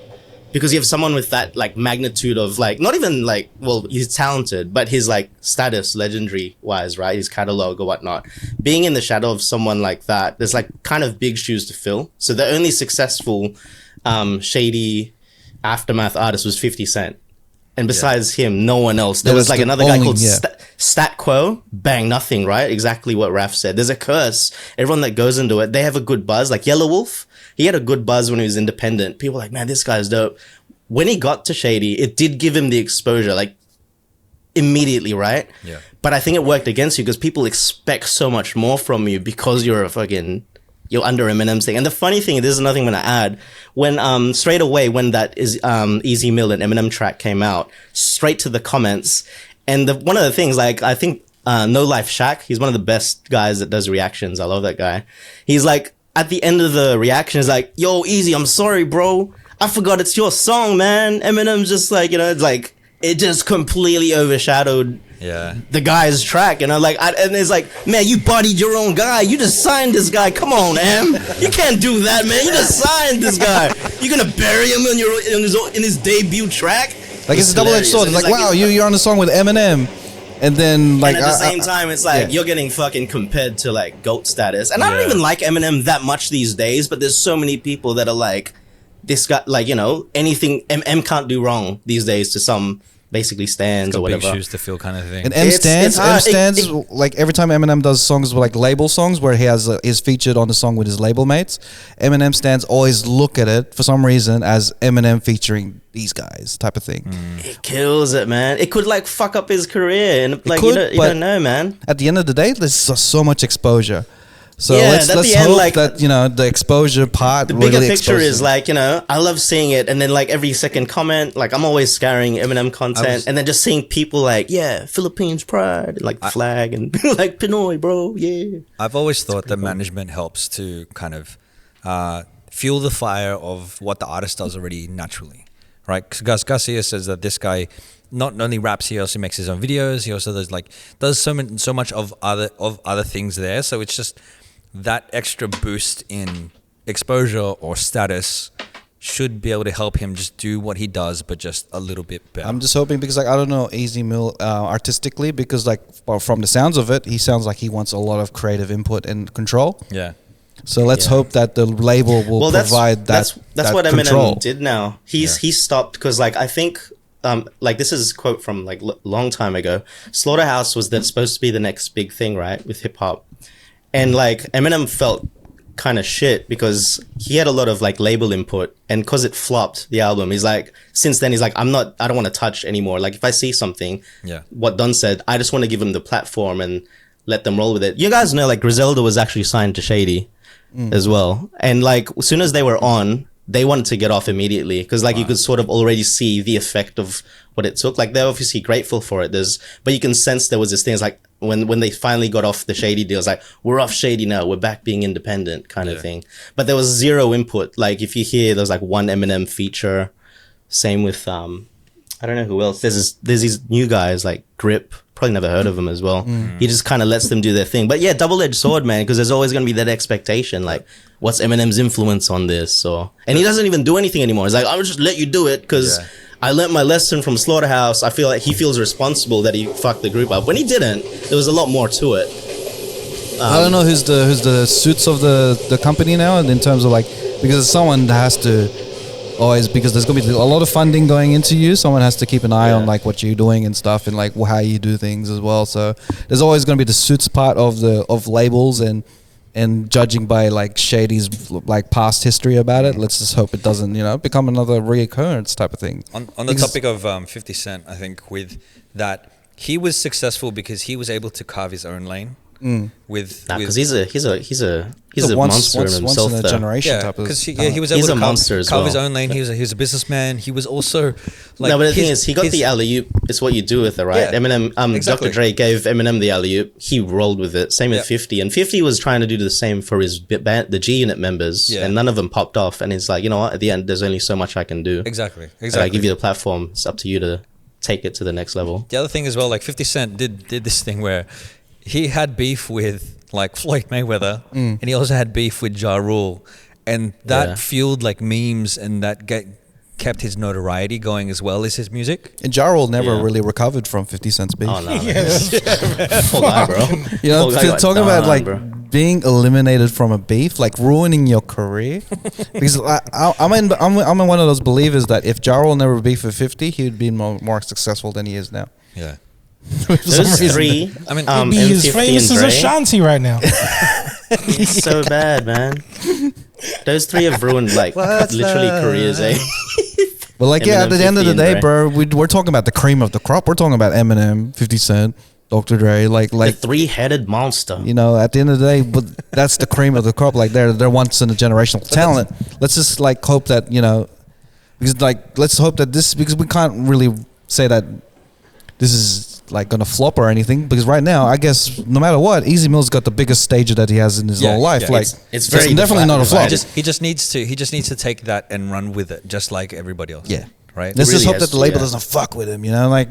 because you have someone with that like magnitude of like not even like he's talented, but his like status, legendary wise, right? His catalog or whatnot. Being in the shadow of someone like that, there's like kind of big shoes to fill. So the only successful Shady aftermath artist was 50 Cent. And besides him, no one else. There was like another guy called Stat Quo. Bang, nothing, right? Exactly what Raf said. There's a curse. Everyone that goes into it, they have a good buzz. Like Yellow Wolf, he had a good buzz when he was independent. People were like, man, this guy's dope. When he got to Shady, it did give him the exposure, like immediately, right? Yeah. But I think it worked against you because people expect so much more from you because you're under Eminem's thing. And the funny thing, this is another thing I'm gonna add, when straight away when that is Easy Mill and Eminem track came out, straight to the comments, and one of the things, like I think No Life Shaq, he's one of the best guys that does reactions. I love that guy. He's like at the end of the reaction, he's like, "Yo, Easy, I'm sorry, bro. I forgot it's your song, man." Eminem's just like, it's like it just completely overshadowed the guy's track, and I'm like, and it's like, man, you bodied your own guy. You just signed this guy. Come on, Em. You can't do that, man. You just signed this guy. You're gonna bury him in his debut track. Like it's a double-edged sword. It's like, wow, you're on a song with Eminem, and then like and at the same time, it's like you're getting fucking compared to like GOAT status. And I don't even like Eminem that much these days, but there's so many people that are like, this guy, like anything M can't do wrong these days to some. Basically stands or whatever. Big shoes to fill kind of thing. And M stands, like every time Eminem does songs like label songs where he is featured on the song with his label mates, Eminem stands always look at it for some reason as Eminem featuring these guys type of thing. It kills it, man. It could like fuck up his career and like you don't know, man. At the end of the day, there's so much exposure. So let's hope that the exposure part. The bigger picture is like I love seeing it, and then like every second comment, like I'm always scouring Eminem content, and then just seeing people like Philippines pride, and, like flag and like Pinoy, bro, I've always thought that management helps to kind of fuel the fire of what the artist does already naturally, right? Because Gus Garcia says that this guy not only raps, he also makes his own videos. He also does so much of other things there. So it's just that extra boost in exposure or status should be able to help him just do what he does, but just a little bit better. I'm just hoping because like I don't know Easy Mill artistically because like from the sounds of it, he sounds like he wants a lot of creative input and control. Yeah. So let's hope that the label will provide that. That's what control. Eminem did now. He stopped because like I think like this is a quote from like long time ago. Slaughterhouse was supposed to be the next big thing, right, with hip hop. And like Eminem felt kind of shit because he had a lot of like label input, and because it flopped the album, he's like, since then he's like, I don't want to touch anymore. Like if I see something, what Don said, I just want to give them the platform and let them roll with it. You guys know like Griselda was actually signed to Shady as well, and like as soon as they were on, they wanted to get off immediately because like you could sort of already see the effect of what it took. Like they're obviously grateful for it. But you can sense there was this thing. It's like when they finally got off the Shady deal, it's like, we're off Shady now. We're back being independent kind of thing. But there was zero input. Like if you hear, there's like one Eminem feature. Same with, I don't know who else. There's these new guys like Grip. Probably never heard of him as well. He just kind of lets them do their thing. But yeah, double-edged sword, man, because there's always going to be that expectation. Like, what's Eminem's influence on this? And he doesn't even do anything anymore. He's like, I'll just let you do it because I learned my lesson from Slaughterhouse. I feel like he feels responsible that he fucked the group up. When he didn't, there was a lot more to it. I don't know who's the suits of the company now in terms of like, because someone has to always, because there's gonna be a lot of funding going into you, someone has to keep an eye on like what you're doing and stuff, and like how you do things as well. So there's always gonna be the suits part of labels and judging by like Shady's like past history about it. Let's just hope it doesn't become another reoccurrence type of thing. On the topic of 50 Cent, I think with that, he was successful because he was able to carve his own lane. with because he's a monster in himself. Once in a generation type of. Because he was able to carve his own lane. He was a businessman. He was also like. No, but the thing is, he got the alley-oop. It's what you do with it, right? Yeah, Eminem, exactly. Dr. Dre gave Eminem the alley-oop. He rolled with it. Same with 50, and 50 was trying to do the same for his band, the G Unit members, and none of them popped off. And he's like, you know what? At the end, there's only so much I can do. Exactly. I give you the platform. It's up to you to take it to the next level. The other thing as well, like 50 Cent did this thing where he had beef with like Floyd Mayweather, and he also had beef with Ja Rule, and that fueled like memes, and that kept his notoriety going as well as his music. And Ja Rule never really recovered from 50 Cent's beef. Oh no, poor guy, bro. You know, talking about like being eliminated from a beef, like ruining your career. Because I'm in one of those believers that if Ja Rule never beefed with 50, he would be more successful than he is now. Yeah. Those three, I mean, he'd be as famous as Ashanti right now. It's so bad, man. Those three have ruined like literally careers, eh? But like, Eminem, at the end of the 50 day, and bro, we're talking about the cream of the crop. We're talking about Eminem, 50 Cent, Dr. Dre, like the three-headed monster. You know, at the end of the day, but that's the cream of the crop. Like they're once in a generational talent. Let's just like hope that, you know, because like let's hope that this, because we can't really say that this is like gonna flop or anything, because right now I guess no matter what, Easy Mill's got the biggest stage that he has in his whole life. Like it's very definitely not a flop. He just needs to take that and run with it, just like everybody else. Yeah. Right. Let's just hope that the label doesn't fuck with him, you know, like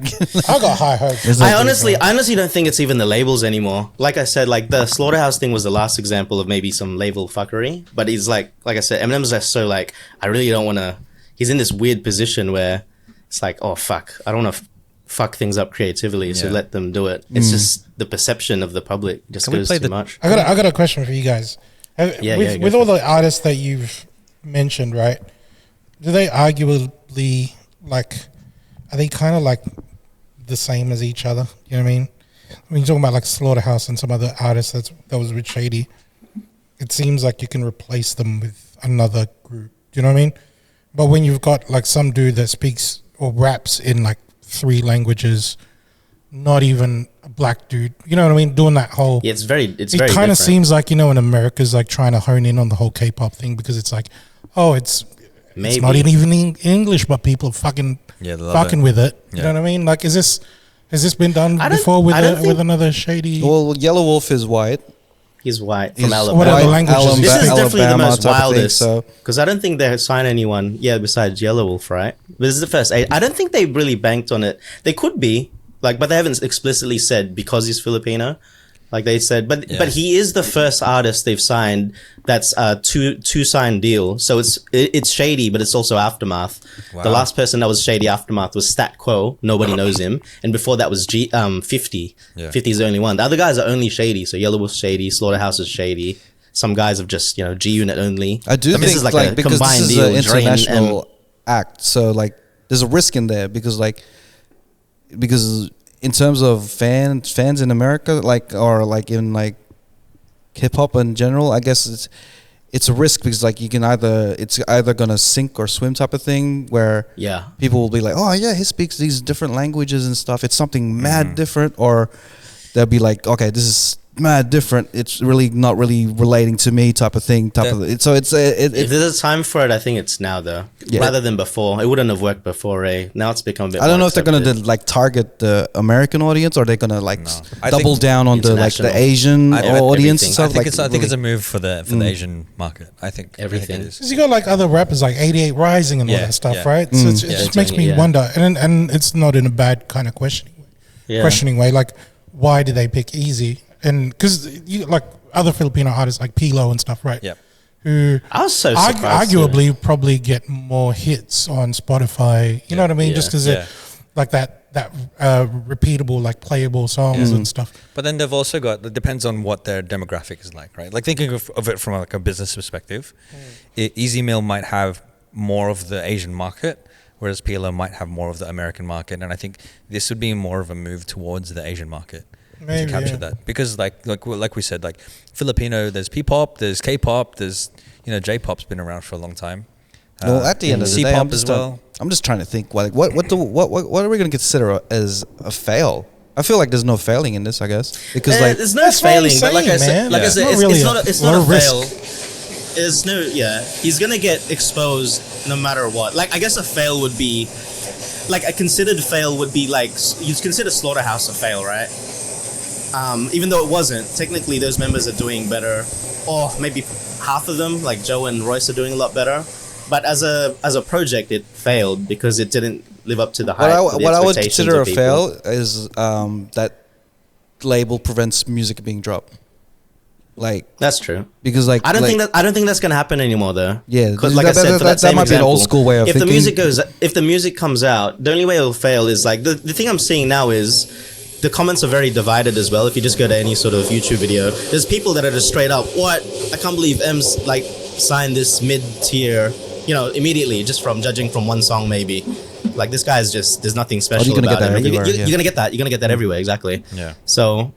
I got high hopes. I honestly don't think it's even the labels anymore. Like I said, like the Slaughterhouse thing was the last example of maybe some label fuckery. But he's like I said, Eminem's just so like, I really don't want to. He's in this weird position where it's like, oh fuck, I don't want to fuck things up creatively, so let them do it. It's just the perception of the public just goes too much. I got a question for you guys. With all the artists that you've mentioned, right? Do they arguably like? Are they kind of like the same as each other? You know what I mean? When you're talking about like Slaughterhouse and some other artists that was with Shady, it seems like you can replace them with another group. Do you know what I mean? But when you've got like some dude that speaks or raps in like 3 languages, not even a black dude, you know what I mean, doing that whole it's very it kind of seems like, you know, in America's like trying to hone in on the whole K-pop thing, because it's like, oh, it's not even in English, but people are fucking with it. You know what I mean? Like, has this been done before with another Shady? Well, Yellow Wolf is white. He's white from Alabama. Whatever language. This is definitely the most wildest. Because I don't think they signed anyone, besides Yellow Wolf, right? But this is the first. I don't think they really banked on it. They could be, like, but they haven't explicitly said because he's Filipino. Like they said, but he is the first artist they've signed that's a two sign deal. So it's Shady, but it's also Aftermath. Wow. The last person that was Shady Aftermath was Stat Quo. Nobody knows him, and before that was 50. Yeah. 50 is the only one. The other guys are only Shady. So Yellow Wolf's Shady, Slaughterhouse is Shady. Some guys have just G Unit only. I do think this is like a because combined this is deal, an international act, so like there's a risk in there because in terms of fans in America, like, or like in like hip hop in general, I guess it's a risk because like it's either gonna sink or swim type of thing where people will be like, oh yeah, he speaks these different languages and stuff. It's something mad different, or they'll be like, okay, this is mad different. It's really not really relating to me type of thing. So it's if there's a time for it, I think it's now though, rather than before. It wouldn't have worked before. Now it's become a bit. I don't know if they're gonna like target the American audience, or they're gonna like double down on the Asian audience and stuff. I think it's a move for the Asian market. I think everything. Because you got like other rappers like 88 Rising and all that stuff, right? So it just makes me wonder, and it's not in a bad kind of questioning way. Like, why did they pick Easy? And because you like other Filipino artists like Pilo and stuff, right? Yep. Who I was so surprised arguably probably get more hits on Spotify. You know what I mean? Just because like that repeatable, like playable songs and stuff. But then they've also got, it depends on what their demographic is like, right? Like thinking of it from like a business perspective, Easy Mill might have more of the Asian market, whereas Pilo might have more of the American market. And I think this would be more of a move towards the Asian market. Maybe, to capture that, because like we said, like Filipino, there's P-pop, there's K-pop, there's J-pop's been around for a long time. Well, at the end of the day, I'm just trying to think what are we going to consider as a fail? I feel like there's no failing in this, I guess, because like there's no failing, but like I said, man. I said, it's not a risk. fail. It's no, he's gonna get exposed no matter what. Like I guess a fail would be, like a considered fail would be like you'd consider Slaughterhouse a fail, right? Even though it wasn't, technically those members are doing better, or maybe half of them, like Joe and Royce, are doing a lot better. But as a project, it failed because it didn't live up to the hype. What I would consider a fail is that label prevents music being dropped. Like that's true, because like I don't think that's gonna happen anymore though. Yeah, because like I said, for that might be an old school way of thinking. If the music comes out, the only way it'll fail is like the thing I'm seeing now is the comments are very divided as well. If you just go to any sort of YouTube video, there's people that are just straight up, what? I can't believe M's like signed this mid-tier, immediately just from judging from one song maybe. Like this guy's just, there's nothing special about him. You're gonna get that. You're gonna get that everywhere, exactly. Yeah. So,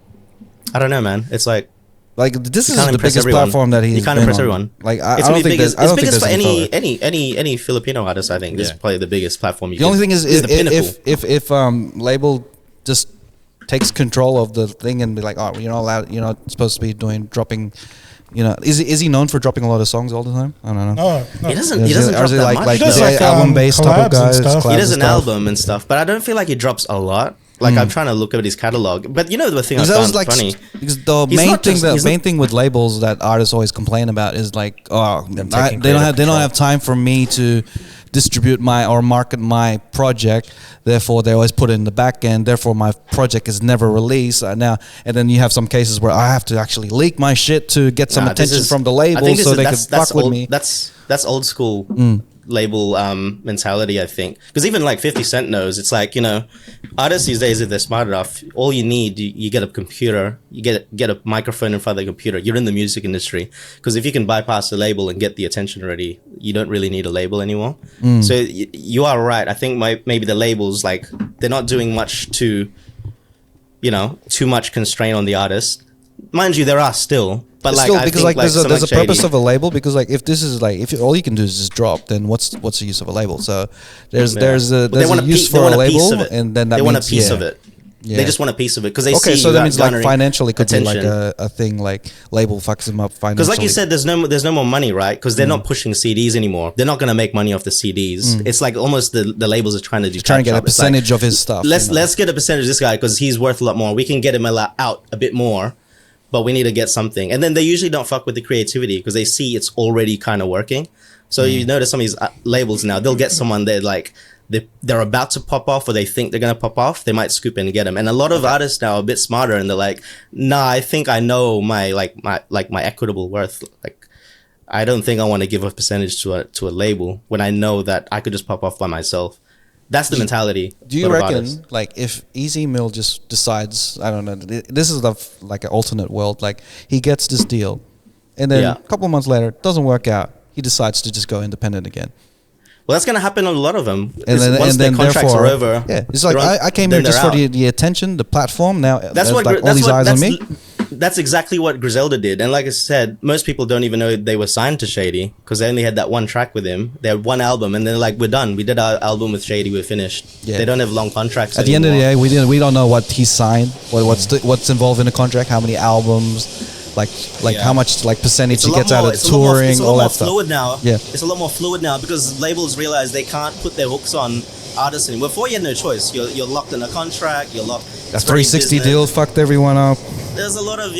I don't know, man. It's like this is the biggest platform that he's. You can't impress everyone. Like I don't think it's biggest for any any Filipino artist. I think this is probably the biggest platform. The only thing is if label just takes control of the thing and be like, oh, you're not allowed, you're not supposed to be dropping. Is he known for dropping a lot of songs all the time? I don't know. No. He doesn't drop that much. Like He does album-based type of guys. He does an album and stuff, but I don't feel like he drops a lot. Like I'm trying to look at his catalog, but the thing I found funny. Because the main thing with labels that artists always complain about is like, they don't have time for me to distribute or market my project. Therefore, they always put it in the back end. Therefore, my project is never released now. And then you have some cases where I have to actually leak my shit to get some attention from the label so they can fuck with me. That's old school label mentality, I think. Because even like 50 Cent knows, it's like, artists these days, if they're smart enough, all you need, you get a computer, you get a microphone in front of the computer, you're in the music industry. Because if you can bypass the label and get the attention already, you don't really need a label anymore. So you are right. I think maybe the labels, like, they're not doing much to, too much constraint on the artist. Mind you, there are still. But like, still, because there's a Shady, purpose of a label. Because like, if this is like, if all you can do is just drop, then what's the use of a label? So there's a use for a label, and then they want a piece of it. Yeah. They just want a piece of it because they see. So that means like financially could attention. be like a thing, like label fucks them up financially. Because like you said, there's no more money, right? Because they're not pushing CDs anymore. They're not going to make money off the CDs. It's like almost the labels are trying to do. Trying to get a percentage of his stuff. Let's get a percentage of this guy because he's worth a lot more. We can get him out a bit more, but we need to get something. And then they usually don't fuck with the creativity because they see it's already kind of working. So you notice some of these labels now, they'll get someone that like. They're about to pop off or they think they're going to pop off, they might scoop in and get them. And a lot of artists now are a bit smarter and they're like, nah, I think I know my equitable worth. Like, I don't think I want to give a percentage to a label when I know that I could just pop off by myself. That's the mentality. Do you reckon, like, if Easy Mill just decides, I don't know, this is like an alternate world, like he gets this deal and then a couple of months later, it doesn't work out, he decides to just go independent again? Well, that's going to happen on a lot of them. Once their contracts are over. Yeah, it's like I came here just for the attention, the platform. Now that's all these eyes on me. That's exactly what Griselda did. And like I said, most people don't even know they were signed to Shady because they only had that one track with him. They had one album and they're like, we're done. We did our album with Shady. We're finished. Yeah. They don't have long contracts At the end of the day, we don't know what he signed, what's involved in the contract, how many albums. Like how much like percentage he gets out of touring, all that stuff. Fluid now. Yeah, it's a lot more fluid now because labels realize they can't put their hooks on artists anymore. Before you had no choice. You're locked in a contract. You're locked. A 360 deal fucked everyone up. There's a lot of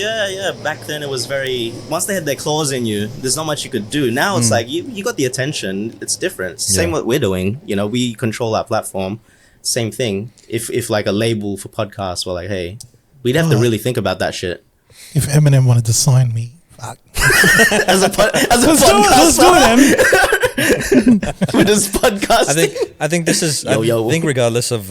Back then it was very. Once they had their claws in you, there's not much you could do. Now it's like you got the attention. It's different. Same what we're doing. We control our platform. Same thing. If like a label for podcasts were like, hey, we'd have to really think about that shit. If Eminem wanted to sign me, fuck. as a podcast, with his podcast. I think this is. I think regardless of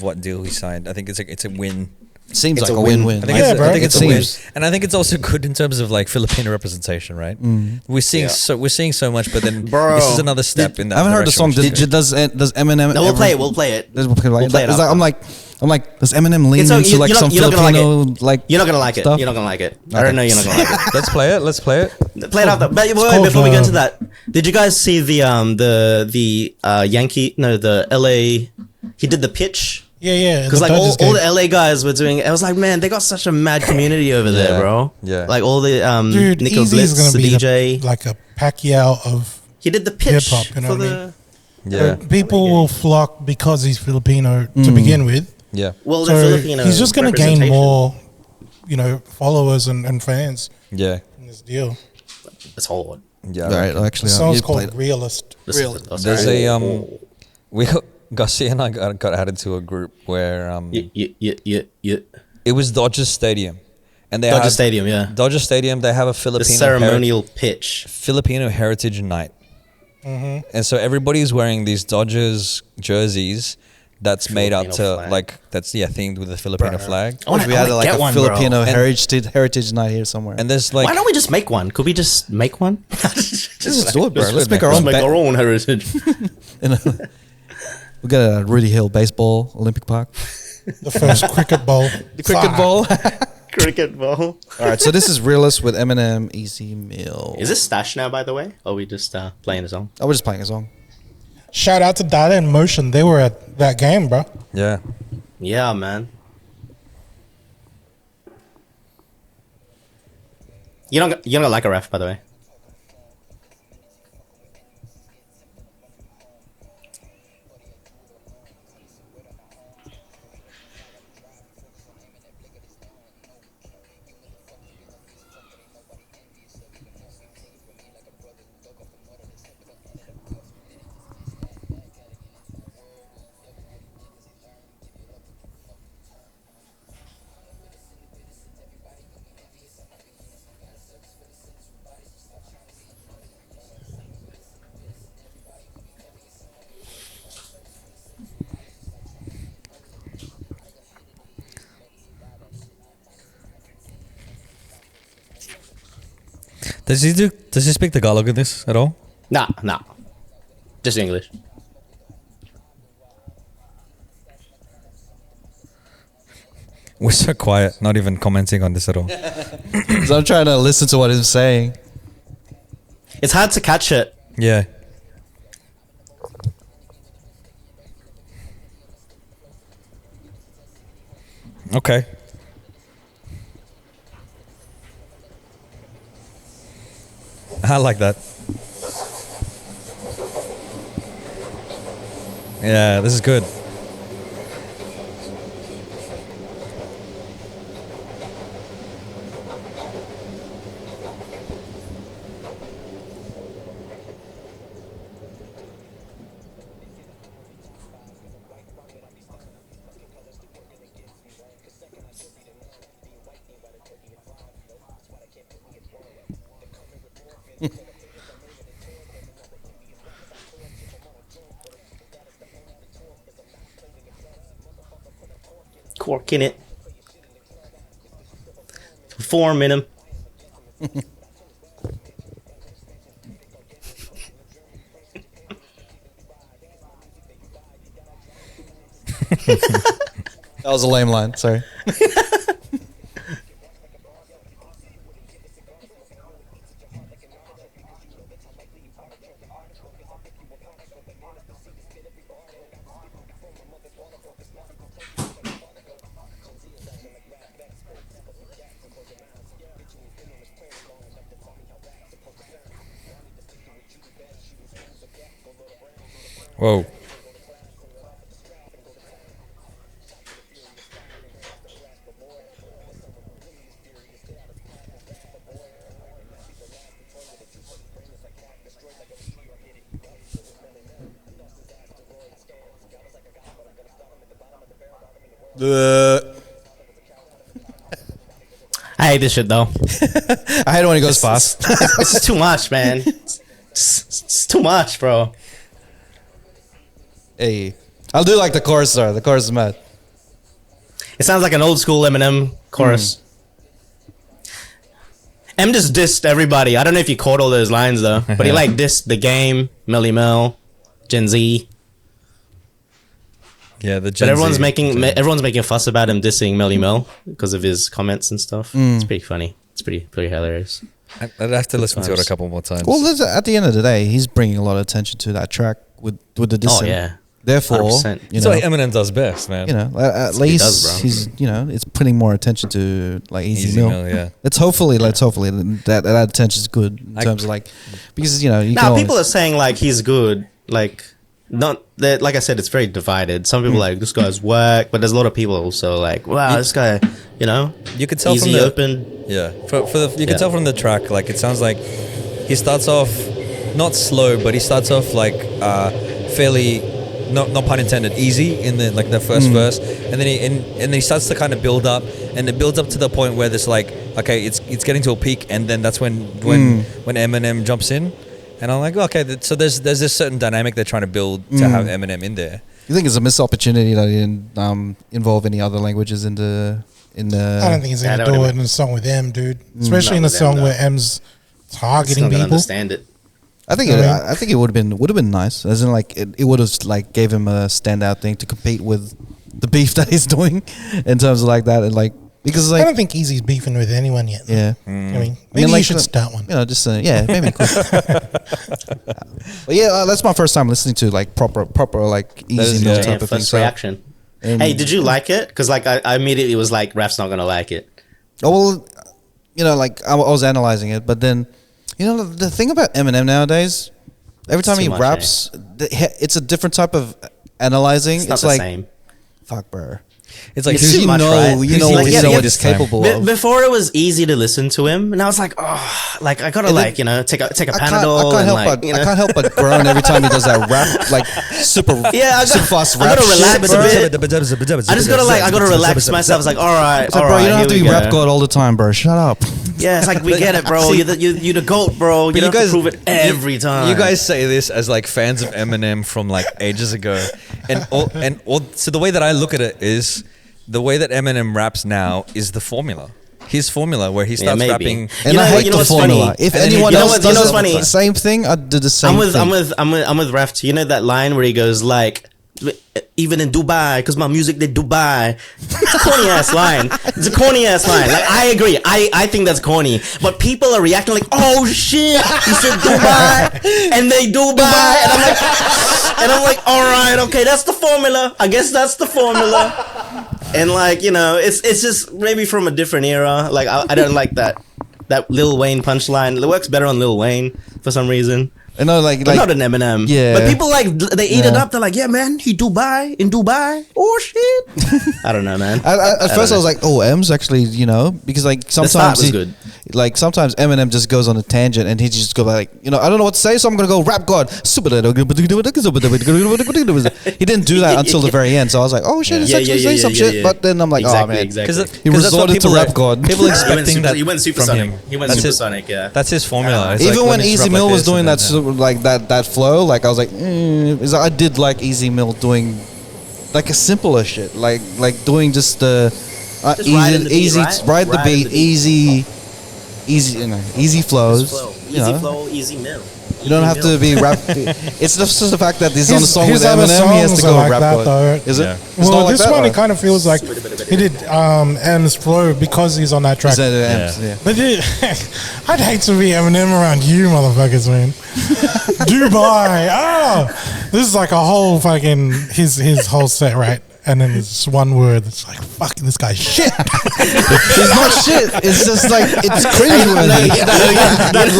what deal he signed, I think it's a win. Seems like a win-win. I think it's a win, and I think it's also good in terms of like Filipino representation, right? We're seeing so much, but then this is another step in that. I haven't heard the song. Does Eminem? No, we'll play it. We'll play it. I'm like, does Eminem lean into like some Filipino like? You're not gonna like it. You're not gonna like it. I don't know. You're not gonna like it. Let's play it. Play it after. But before we go into that, did you guys see the Yankee? No, the LA. He did the pitch. Yeah. Because like all the LA guys were doing it. I was like, man, they got such a mad community over there, bro. Yeah. Like all the Dude, Nico Easy is Blitz, gonna the be DJ. like a Pacquiao of He did the pitch hip-hop, you know for what I the. Yeah. people will flock because he's Filipino to begin with. Yeah. Well, the So Filipino. he's just going to gain representation. more, followers and fans Yeah. in this deal. It's hard. Yeah. All right, The actually, song's you called played- Realist. There's a we Garcia and I got added to a group where Yeah. it was Dodger Stadium, and they Dodger have, Stadium, yeah. Dodger Stadium. They have a The Filipino ceremonial pitch. Filipino Heritage Night, and so everybody's wearing these Dodgers jerseys. That's made up to Filipino flag. like that's themed with the Filipino flag. I wanna- we I had wanna like get a one, bro. Filipino And- heritage night here somewhere. And there's like Why don't we just make one? Could we just make one? Just do it, bro. Let's good, make man. our own. Let's make our own heritage. We got a Rudy Hill baseball Olympic Park. The first cricket bowl. The cricket ball. Cricket ball. All right, so this is Realist with Eminem, Easy Meal. Is this Stash now, by the way? Or are we just playing the song? Oh, we're just playing a song. Shout out to Data in Motion. They were at that game, bro. yeah. Yeah, man. You don't like a ref, by the way. Does he speak Tagalog in this at all? Nah. Just English. We're so quiet, not even commenting on this at all. So I'm trying to listen to what he's saying. It's hard to catch it. Yeah. Okay. I like that. Yeah, this is good. Corking it. Forming him. That was a lame line. Sorry. Whoa. I hate this shit though. I hate it when it goes fast. This is too much, man. It's too much, bro. Hey, I'll do like the chorus though. The chorus is mad. It sounds like an old school Eminem chorus. M just dissed everybody. I don't know if you caught all those lines though, but he like dissed the game, Melly Mel, Gen Z. Yeah, the But Gen everyone's Z. making a fuss about him dissing Melly Mel because of his comments and stuff. It's pretty funny. It's pretty hilarious. I'd have to listen to it a couple more times. Well, at the end of the day, he's bringing a lot of attention to that track with the dissing. Oh yeah, Therefore, 100%. That's what Eminem does best, man. At least he's it's putting more attention to like Easy Mill. Yeah. Let's hopefully that attention is good in terms of like, because now people are saying like he's good, like not that, like I said, it's very divided. Some people are like, this guy's whack, but there's a lot of people also like, wow, this guy, you could tell easy from the open. Yeah, you can tell from the track, like it sounds like he starts off not slow, but he starts off like fairly, not pun intended, easy in the first verse, and then he starts to kind of build up, and it builds up to the point where there's like, okay, it's getting to a peak, and then that's when Eminem jumps in, and I'm like, okay, so there's this certain dynamic they're trying to build to have Eminem in there. You think it's a missed opportunity that he didn't involve any other languages in the? I don't think he's gonna do it in a song with M, dude. Especially in a song where M's targeting people. Understand it. I think it would have been nice, as in like it would have like gave him a standout thing to compete with the beef that he's doing in terms of like that, and like, because like I don't think Easy's beefing with anyone yet. Yeah, I mean, maybe you should start one. Just maybe. But yeah, that's my first time listening to like proper like Easy Mill type of thing. First reaction. Hey, did you like it? Because like I immediately was like, Raph's not gonna like it. Oh well, like I was analyzing it, but then the thing about Eminem nowadays, every time he raps, it's a different type of analyzing. It's not the same. Fuck, bro. It's like, you know what he's capable of. Before it was easy to listen to him, and I was like, oh, like I gotta take a Panadol. I can't help but groan every time he does that rap, like super fast rap. I gotta relax a bit. I just gotta relax myself. It's like, all right, bro, you don't have to be rap god all the time, bro. Shut up. Yeah, it's like, we get it, bro. You're the GOAT, bro. You don't have to prove it every time. You guys say this as like fans of Eminem from like ages ago, so the way that I look at it is, the way that Eminem raps now is the formula. His formula, where he starts rapping, and I hate the formula. Funny? If anyone else does the same thing, I'd do the same thing. I'm with Raph too. You know that line where he goes like, even in Dubai, because my music did Dubai. It's a corny ass line. It's a corny ass line. Like, I agree. I think that's corny. But people are reacting like, oh shit, he said Dubai, and they Dubai, and I'm like, all right, okay, that's the formula. I guess that's the formula. And like, it's just maybe from a different era. Like, I don't like that Lil Wayne punchline. It works better on Lil Wayne for some reason. Like not an Eminem. Yeah. But people they eat it up. They're like, yeah, man, in Dubai. Oh shit. I don't know, man. At first I was like, oh, M's actually, because like sometimes was good. Like sometimes Eminem just goes on a tangent and he just go like, I don't know what to say, so I'm gonna go rap god. He didn't do that until the very end, so I was like, oh shit, he's actually saying some shit. But then I'm like, oh man, he resorted to rap god. People expecting that. He went supersonic. He went supersonic. Yeah, that's his formula. Even when Easy Mill was doing that, like that flow, like I was like, I did like Easy Mill doing like a simpler shit, like doing just the easy ride the beat, easy flows, easy flow, easy mill. You don't have to be rap. It's just the fact that he's on a song with Eminem, he has to go rap god. Is it? Yeah. Well, this one it kind of feels like he did M's flow because he's on that track. But I'd hate to be Eminem around you motherfuckers, man. Dubai. This is like a whole fucking his whole set, right? And then it's one word. It's like, fucking this guy's shit. He's not shit. It's just like, it's cringeworthy. That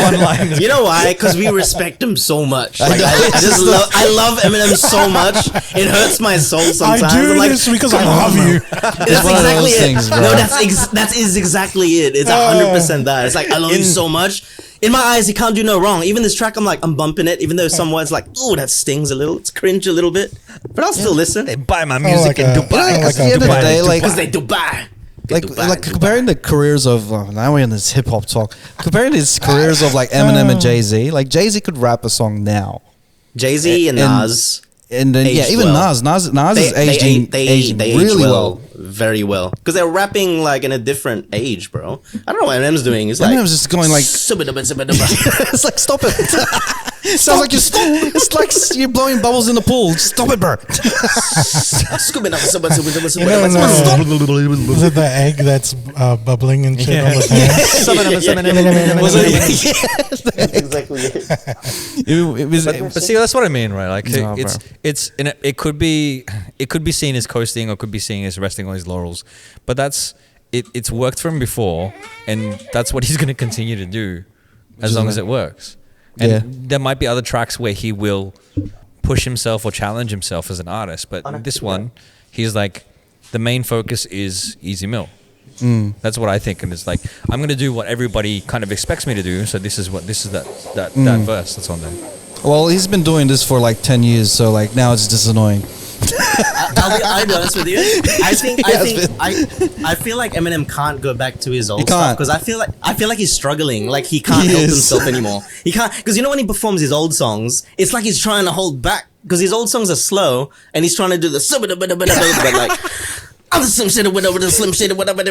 one line. You know why? Because we respect him so much. Like, I love Eminem so much. It hurts my soul sometimes. I do this because I love you. That's exactly it. Things, no, that is exactly it. It's 100% that. It's like, I love you so much. In my eyes, he can't do no wrong. Even this track, I'm bumping it, even though some words like, ooh, that stings a little. It's cringe a little bit. But I'll still listen. They buy my music in Dubai. At the end of the day, because they Dubai. Like comparing the careers of now we're in this hip hop talk. Comparing his careers of like Eminem and Jay-Z. Like Jay-Z could rap a song now. Jay-Z and Nas. And then even Nas is aging really well, very well, because they're rapping like in a different age, bro. I don't know what Eminem's doing. It's like Eminem's just going like it's like stop it. Sounds like it's like you're blowing bubbles in the pool. Stop it, bro. Is it the egg that's bubbling and shit on the pan? Exactly. But see, that's what I mean, right? Like it could be seen as coasting, or could be seen as resting on his laurels. But it's worked for him before, and that's what he's going to continue to do as long as it works. And there might be other tracks where he will push himself or challenge himself as an artist, but this one, he's like, the main focus is Easy Mill. That's what I think, and it's like, I'm gonna do what everybody kind of expects me to do. So this is that verse that's on there. Well, he's been doing this for like 10 years, so like now it's just annoying. I'll be honest with you. I feel like Eminem can't go back to his old stuff, because I feel like he's struggling. Like he can't help himself anymore. He can't, because when he performs his old songs, it's like he's trying to hold back, because his old songs are slow and he's trying to do the but like I'm the slim shit whatever the slim shit whatever.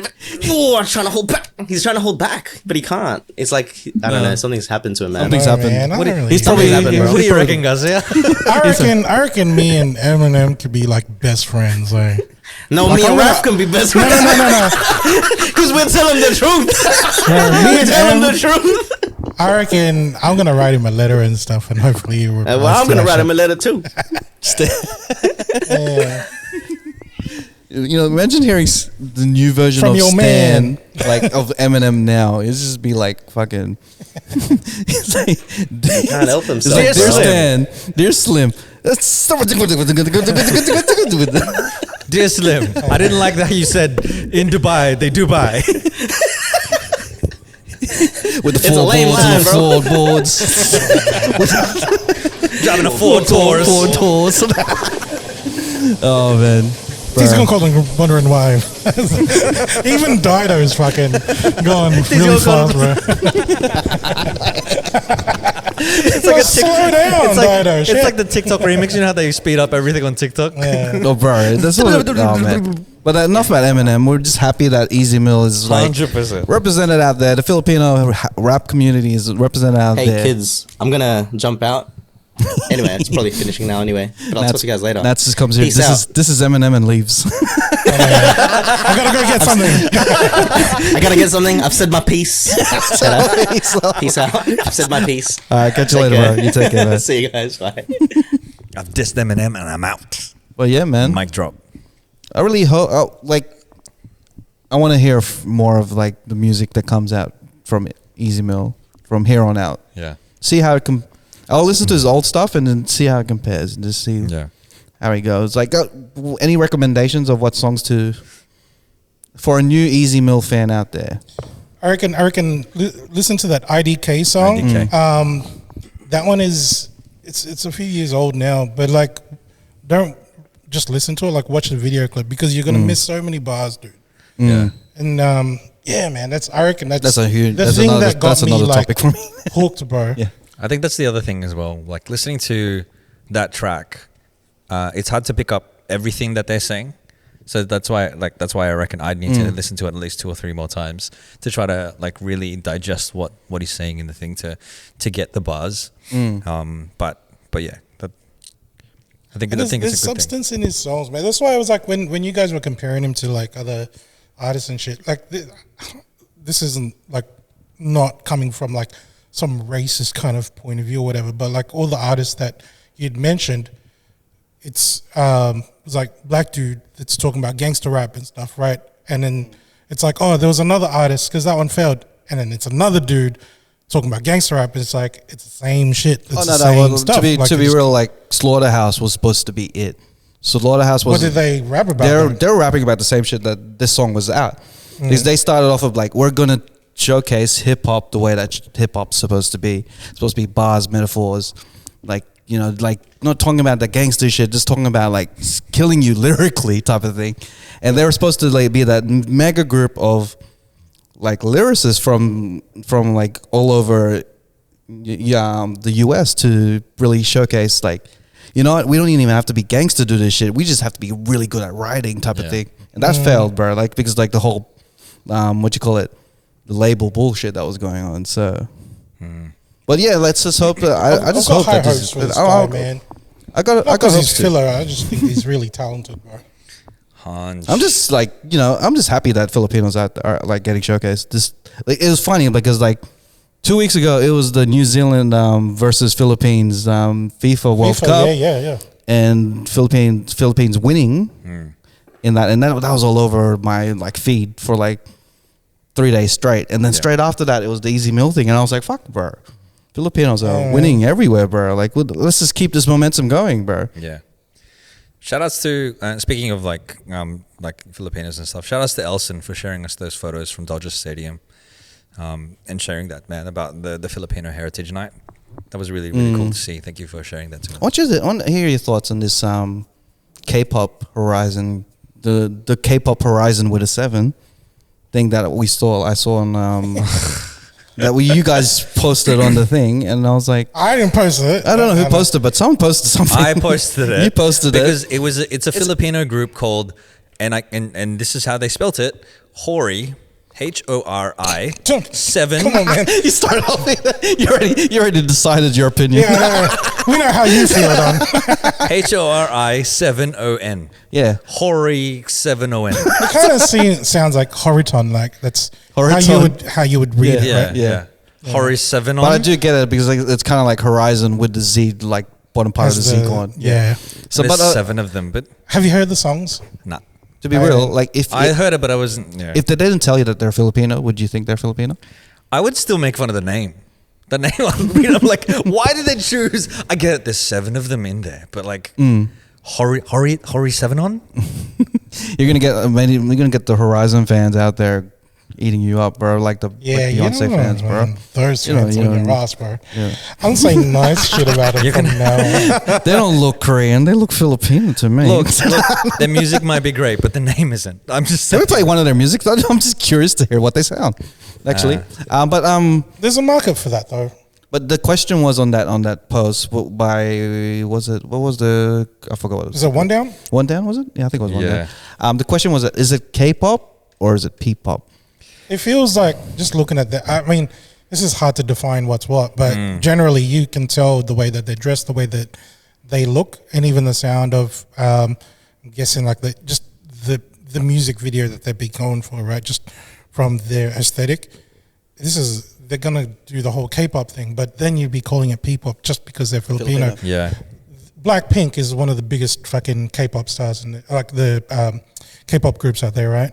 Oh, I'm trying to hold back. He's trying to hold back, but he can't. It's like I don't know. Something's happened to him, man. Something's happened. He's probably happened, bro. What do you reckon, guys? Yeah. I reckon me and Eminem could be like best friends. Like, no, me and Raph can be best friends. No. Because we're telling the truth. We're telling the truth. I reckon I'm gonna write him a letter and stuff, and hopefully he will. Well, I'm gonna write him a letter too. You know, imagine hearing the new version From of your Stan, like of Eminem now. It's just be like fucking. It's like, he can't help himself. It's like, dear Stan, dear Slim. Dear Slim, I didn't like that you said in Dubai they do buy. With the It's a lame line, bro. floorboards. Driving a Ford Taurus. Oh man. He's gonna call him wondering why. Even Dido's fucking gone really fast, bro. It's like slow down, Dido. It's like the TikTok remix. You know how they speed up everything on TikTok? Yeah. Oh, bro. That's what, oh, man. But enough about Eminem. We're just happy that Easy Mill is like 100%. represented out there. The Filipino rap community is represented out there. Hey kids, I'm gonna jump out. Anyway, it's probably finishing now anyway. But I'll talk to you guys later. Nats just comes here. Peace out. This is Eminem and leaves. I gotta go get something. I gotta get something. I've said my piece. Peace out. I've said my piece. All right, catch you later, bro. You take care, man. See you guys. Bye. I've dissed Eminem and I'm out. Well, yeah, man. Mic drop. I really hope, I want to hear more of like the music that comes out from Easy Mill from here on out. Yeah. See how it I'll listen to his old stuff and then see how it compares and just see how he goes. Like, any recommendations of what songs for a new Easy Mill fan out there? I reckon. Listen to that IDK song. IDK. That one is it's a few years old now, but like, don't just listen to it. Like, watch the video clip, because you're gonna miss so many bars, dude. Yeah. And yeah, man, that's a huge. the thing that got me like topic for me. hooked, bro. Yeah. I think that's the other thing as well. Like, listening to that track, it's hard to pick up everything that they're saying. So that's why I reckon I'd need to listen to it at least 2 or 3 more times to try to like really digest what he's saying in the thing to get the buzz. But yeah, I think it's a good substance in his songs, man. That's why I was like, when you guys were comparing him to like other artists and shit, like this isn't like not coming from like some racist kind of point of view or whatever, but like all the artists that you'd mentioned, it's like black dude that's talking about gangster rap and stuff, right? And then it's like, oh, there was another artist because that one failed, and then it's another dude talking about gangster rap. It's like it's the same shit. It's the same stuff. To be real, like Slaughterhouse was supposed to be it. So Slaughterhouse was. What did they rap about? They're rapping about the same shit that this song was out. Because they started off of like, we're gonna showcase hip hop the way that hip hop's supposed to be. It's supposed to be bars, metaphors, like, you know, like not talking about the gangster shit, just talking about like killing you lyrically type of thing. And they were supposed to like be that mega group of like lyricists from like all over the US to really showcase like, you know what, we don't even have to be gangster to do this shit. We just have to be really good at writing type of thing. And that failed, bro. Like, because like the whole the label bullshit that was going on. So But yeah, let's just hope that I just I've hope got high that hopes this for this is. guy, man. I got Not because he's hopes too. filler. I just think he's really talented, bro. Hunch. I'm just like, I'm just happy that Filipinos are like getting showcased. This like it was funny because like 2 weeks ago it was the New Zealand versus Philippines FIFA World Cup. Yeah. And Philippines winning in that, and that was all over my like feed for like 3 days straight, and then straight after that it was the easy meal thing, and I was like, fuck, bro, Filipinos are winning everywhere, bro. Like, let's just keep this momentum going, bro. Yeah. Shout outs to speaking of like Filipinos and stuff. Shout outs to Elson for sharing us those photos from Dodger Stadium, and sharing that, man, about the Filipino Heritage Night. That was really cool to see. Thank you for sharing that to me. I want to hear your thoughts on this K-pop horizon, the K-pop horizon with a 7 thing that I saw on that you guys posted on the thing, and I was like, I didn't post it. I don't know who posted, but someone posted something. I posted it. You posted because it because it's a Filipino group called, and this is how they spelt it, Hori. HORI 7. Come on, man. You started off. You already decided your opinion. Yeah, we know how you feel, Don. HORI 7ON. Yeah, Hori 7ON. It kind of sounds like Horiton, like that's Horiton. how you would read it, right? Yeah. Hori 7 on. but I do get it because like, it's kind of like Horizon with the Z, like bottom part of the Z going. Yeah. So, There's but 7 of them, but Have you heard the songs? nah. to be real, like I heard it, but I wasn't. Yeah. if they didn't tell you that they're Filipino, would you think they're Filipino? I would still make fun of the name. The name, I'm like, why did they choose? I get it, there's 7 of them in there, but like, Hori 7 on? You're gonna get the Horizon fans out there eating you up, bro. Like the Beyonce fans, bro. Those fans on your ass, bro. Yeah. I'm saying nice shit about it from now on. They don't look Korean. They look Filipino to me. Look, their music might be great, but the name isn't. I'm just Can we saying. play one of their music? I'm just curious to hear what they sound. Actually, There's a market for that, though. but the question was on that post by what was the I forgot what it was. Is it One Down? One Down, was it? Yeah, I think it was One Yeah. Down. The question was, is it K-pop or is it P-pop? It feels like, just looking at that, I mean, this is hard to define what's what, but generally you can tell the way that they're dressed, the way that they look, and even the sound of, I'm guessing like the music video that they've been going for, right? Just from their aesthetic. They're going to do the whole K-pop thing, but then you'd be calling it P-pop just because they're Filipino. Yeah. Blackpink is one of the biggest fucking K-pop stars, like the K-pop groups out there, right?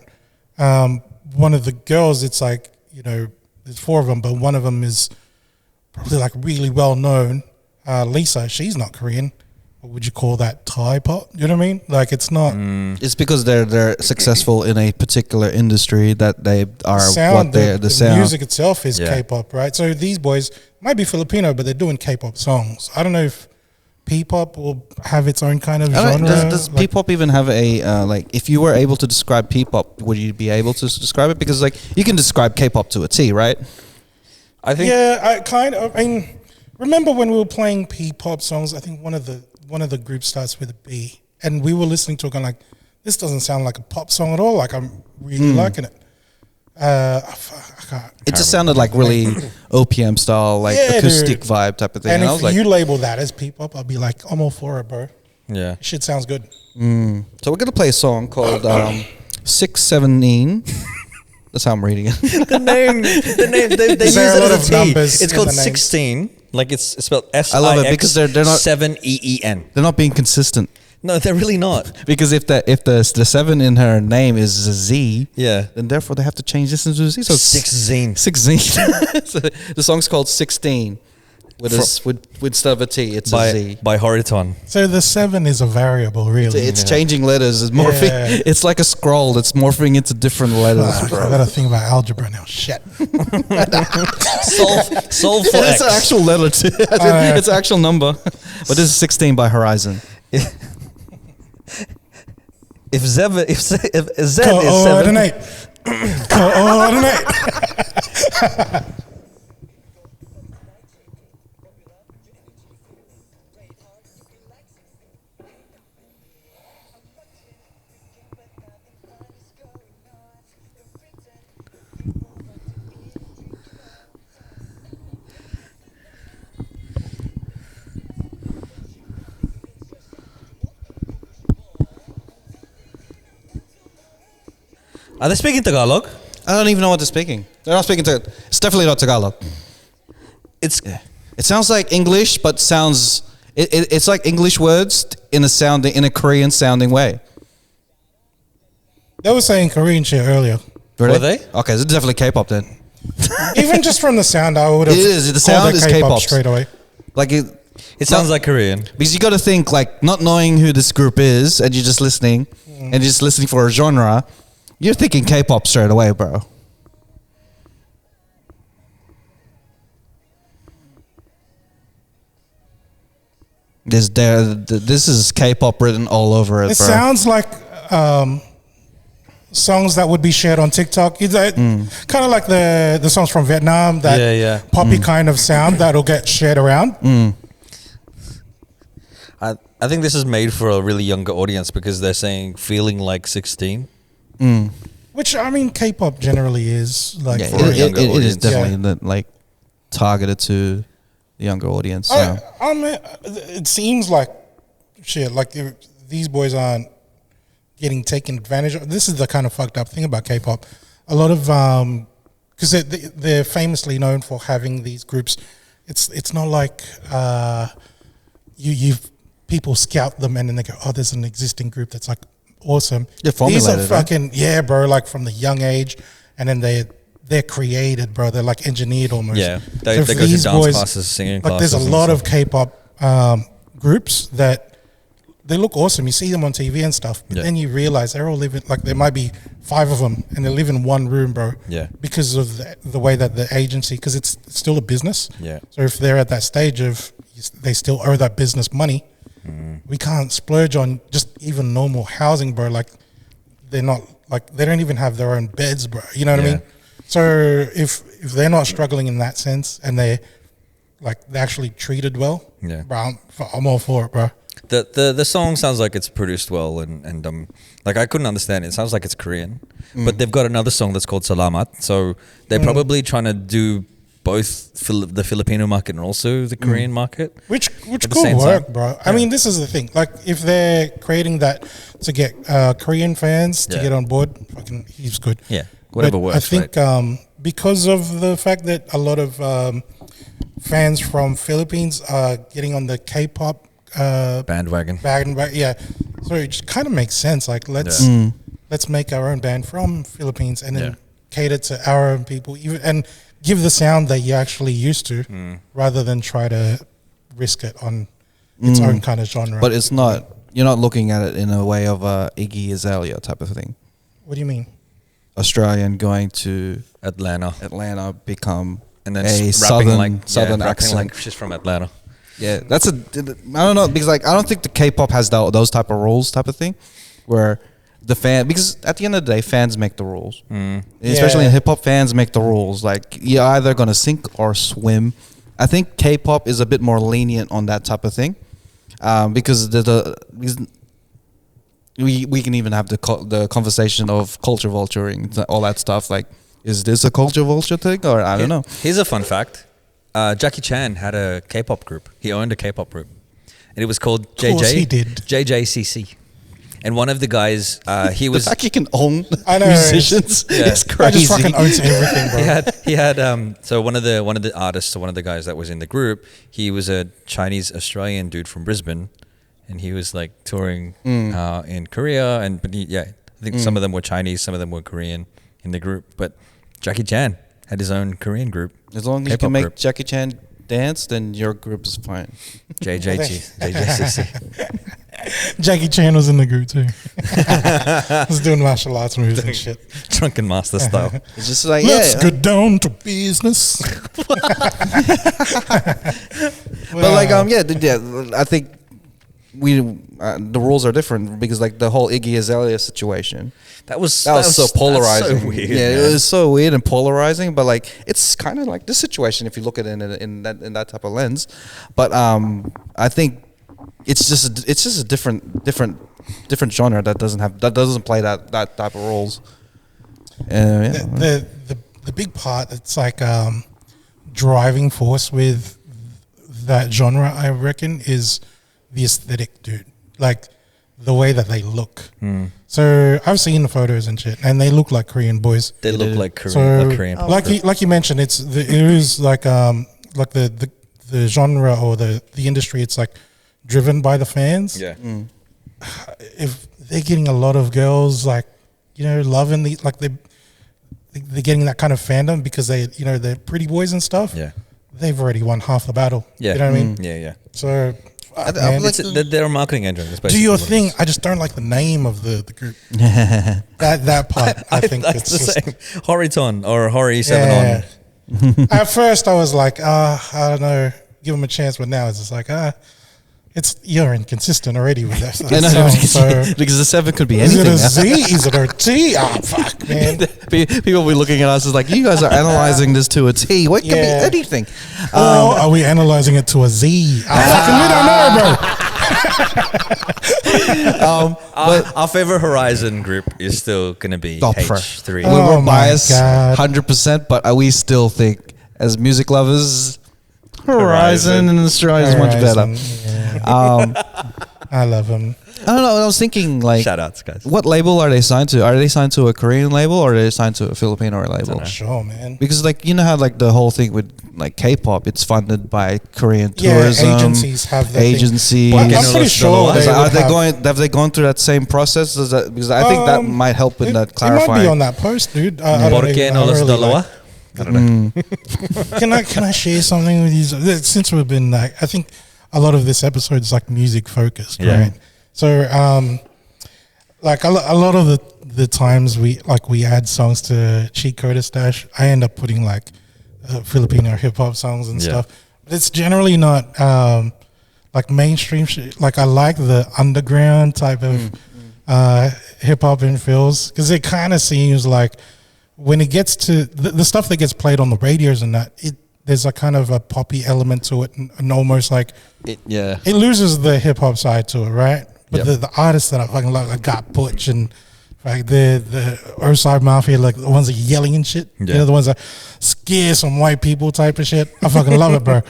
One of the girls, it's like, there's 4 of them, but one of them is probably like really well known. Lisa, she's not Korean. What would you call that? Thai pop? You know what I mean? Like, it's not. It's because they're successful in a particular industry that they are The sound. music itself is Yeah. K-pop, right? So these boys might be Filipino, but they're doing K-pop songs. I don't know if P-pop will have its own kind of genre. Does P-pop even have a like? If you were able to describe P-pop, would you be able to describe it? Because like you can describe K-pop to a T, right? I think. Yeah, I mean, remember when we were playing P-pop songs? I think one of the groups starts with a B, and we were listening to it, going like, "This doesn't sound like a pop song at all." Like, I'm really liking it. I can't. It just sounded like really OPM style, like acoustic vibe type of thing. And I if was like, you label that as P-pop, I'll be like, I'm all for it, bro. Yeah. Shit sounds good. so we're gonna play a song called 617. That's how I'm reading it. The name, they use there a it lot as of a T. numbers It's in called the names? 16. Like it's spelled S. I love it because they're not 7EEN. they're not being consistent. No, they're really not. Because if the 7 in her name is a Z, Yeah. then therefore they have to change this into a Z. So 16. 16. So the song's called 16 with instead of a T, it's a Z. By Horiton. So the 7 is a variable, really. It's changing letters. It's morphing. Yeah. It's like a scroll. It's morphing into different letters, I bro. got to think about algebra now. Shit. Solve for It's X. an actual letter too. It's an actual number. But this is 16 by Horizon. If Z is 7. Coordinate. Coordinate. Are they speaking Tagalog? I don't even know what they're speaking. They're not speaking Tagalog. It's definitely not Tagalog. It's It sounds like English, but sounds. It's like English words in a Korean sounding way. They were saying Korean shit earlier. Really? Were they? Okay, it's definitely K-pop then. Even just from the sound, I would have. It is. The sound is K-pop straight away. Like it. It sounds like Korean. Because you got to think, like, not knowing who this group is, and you're just listening, and you're just listening for a genre, you're thinking K-pop straight away, bro. This is K-pop written all over it, It bro. sounds like songs that would be shared on TikTok. It's kind of like the songs from Vietnam, that poppy kind of sound that'll get shared around. I think this is made for a really younger audience because they're saying feeling like 16. Which, I mean, K-pop generally is like Yeah, for a younger it is audience. definitely like targeted to the younger audience. So. I mean, it seems like shit. Like these boys aren't getting taken advantage of. This is the kind of fucked up thing about K-pop. A lot of because they're famously known for having these groups. It's not like you've people scout them and then they go, oh, there's an existing group that's like awesome. These are fucking bro. Like from the young age, and then they're created, bro. They're like engineered almost. Yeah, they go to dance classes, singing classes. Like there's a lot of K-pop groups that they look awesome. You see them on TV and stuff, but then you realize they're all living like there might be 5 of them and they live in one room, bro. Yeah, because of the way that the agency, because it's still a business. Yeah. So if they're at that stage of they still owe that business money, we can't splurge on just even normal housing, bro. Like they're not like they don't even have their own beds, bro. You know what I mean? So if they're not struggling in that sense and they're actually treated well, bro, I'm all for it, bro. The song sounds like it's produced well and like I couldn't understand it. It sounds like it's Korean, but they've got another song that's called Salamat. So they're probably trying to do both the Filipino market and also the Korean market, which could work, bro. I mean, this is the thing. Like if they're creating that to get Korean fans to get on board, fucking he's good. Yeah, whatever works. I think because of the fact that a lot of fans from Philippines are getting on the K-pop bandwagon. Yeah, so it just kind of makes sense. Like let's make our own band from Philippines and then cater to our own people, and give the sound that you're actually used to, rather than try to risk it on its own kind of genre. But it's not. You're not looking at it in a way of a Iggy Azalea type of thing. What do you mean? Australian going to Atlanta, become and then a southern accent. Like she's from Atlanta. Yeah, I don't know, because like I don't think the K-pop has those type of rules type of thing, where the fan, because at the end of the day, fans make the rules. Especially in hip hop, fans make the rules. Like you're either gonna sink or swim. I think K-pop is a bit more lenient on that type of thing, because we can even have the conversation of culture vulturing, all that stuff. Like, is this a culture vulture thing, or I don't know? Here's a fun fact: Jackie Chan had a K-pop group. He owned a K-pop group, and it was called JJCC. And one of the guys, he was. The fact you can own musicians, it's crazy. I just fucking owns everything, bro. He had so one of the artists, or one of the guys that was in the group, he was a Chinese Australian dude from Brisbane, and he was like touring in Korea, I think some of them were Chinese, some of them were Korean in the group, but Jackie Chan had his own Korean group. As long as you can make Jackie Chan dance, then your group is fine. JJCC. Jackie Chan was in the group too. He's doing martial arts moves and shit. Drunken master style. It's just like, let's get down to business. But like, I think the rules are different, because like the whole Iggy Azalea situation. That was so polarizing. So weird, it was so weird and polarizing. But like, it's kind of like this situation if you look at it in that type of lens. But I think it's just a different genre that doesn't play that type of roles. The big part that's like driving force with that genre, I reckon, is the aesthetic, dude. Like the way that they look. So I've seen the photos and shit, and they look like Korean boys. They look like Korean. Like you mentioned, it is like the genre or the industry. It's like driven by the fans. Yeah. If they're getting a lot of girls, like, you know, loving the, like they're getting that kind of fandom because they're pretty boys and stuff. Yeah. They've already won half the battle. Yeah. You know what I mean? Yeah. So, They're a marketing engine. do your thing. I just don't like the name of the group. that part, I think that's it's the just, same. Horiton or Hori 7 on. At first, I was like, I don't know, give them a chance, but now it's just like, you're inconsistent already with that. Because the 7 could be is anything. it a Z? Is it a T? Oh, fuck, man. People will be looking at us as like, you guys are analyzing this to a T. What could be anything? Or are we analyzing it to a Z? Fucking we don't know, bro. But our favorite Horizon group is still going to be H3. Oh, We're my biased God. 100%, but we still think, as music lovers, Horizon and Australia is much better. I love him. I don't know. I was thinking, like, Shout outs, guys. what label are they signed to? Are they signed to a Korean label or are they signed to a Filipino label? Sure, man. Because, like, you know how, like, the whole thing with, like, K-pop, it's funded by Korean tourism. Agencies have that agencies. thing. I'm pretty sure have they gone through that same process? Because I think that might help with that clarifying. It might be on that post, dude. ¿Por qué no los dolawa? I don't know. Can I share something with you? Since we've been I think a lot of this episode is like music focused, right? So like a lot of the times we add songs to Cheatcoders Stash, I end up putting like Filipino hip hop songs and stuff. But it's generally not like mainstream shit. Like I like the underground type of hip hop and feels, because it kind of seems like when it gets to the stuff that gets played on the radios and that, there's a kind of a poppy element to it, and almost like it loses the hip hop side to it, right? But the artists that I fucking like Got Butch and like the Oside Mafia, like the ones that are yelling and shit, you know, the ones that scare some white people type of shit. I fucking love it, bro.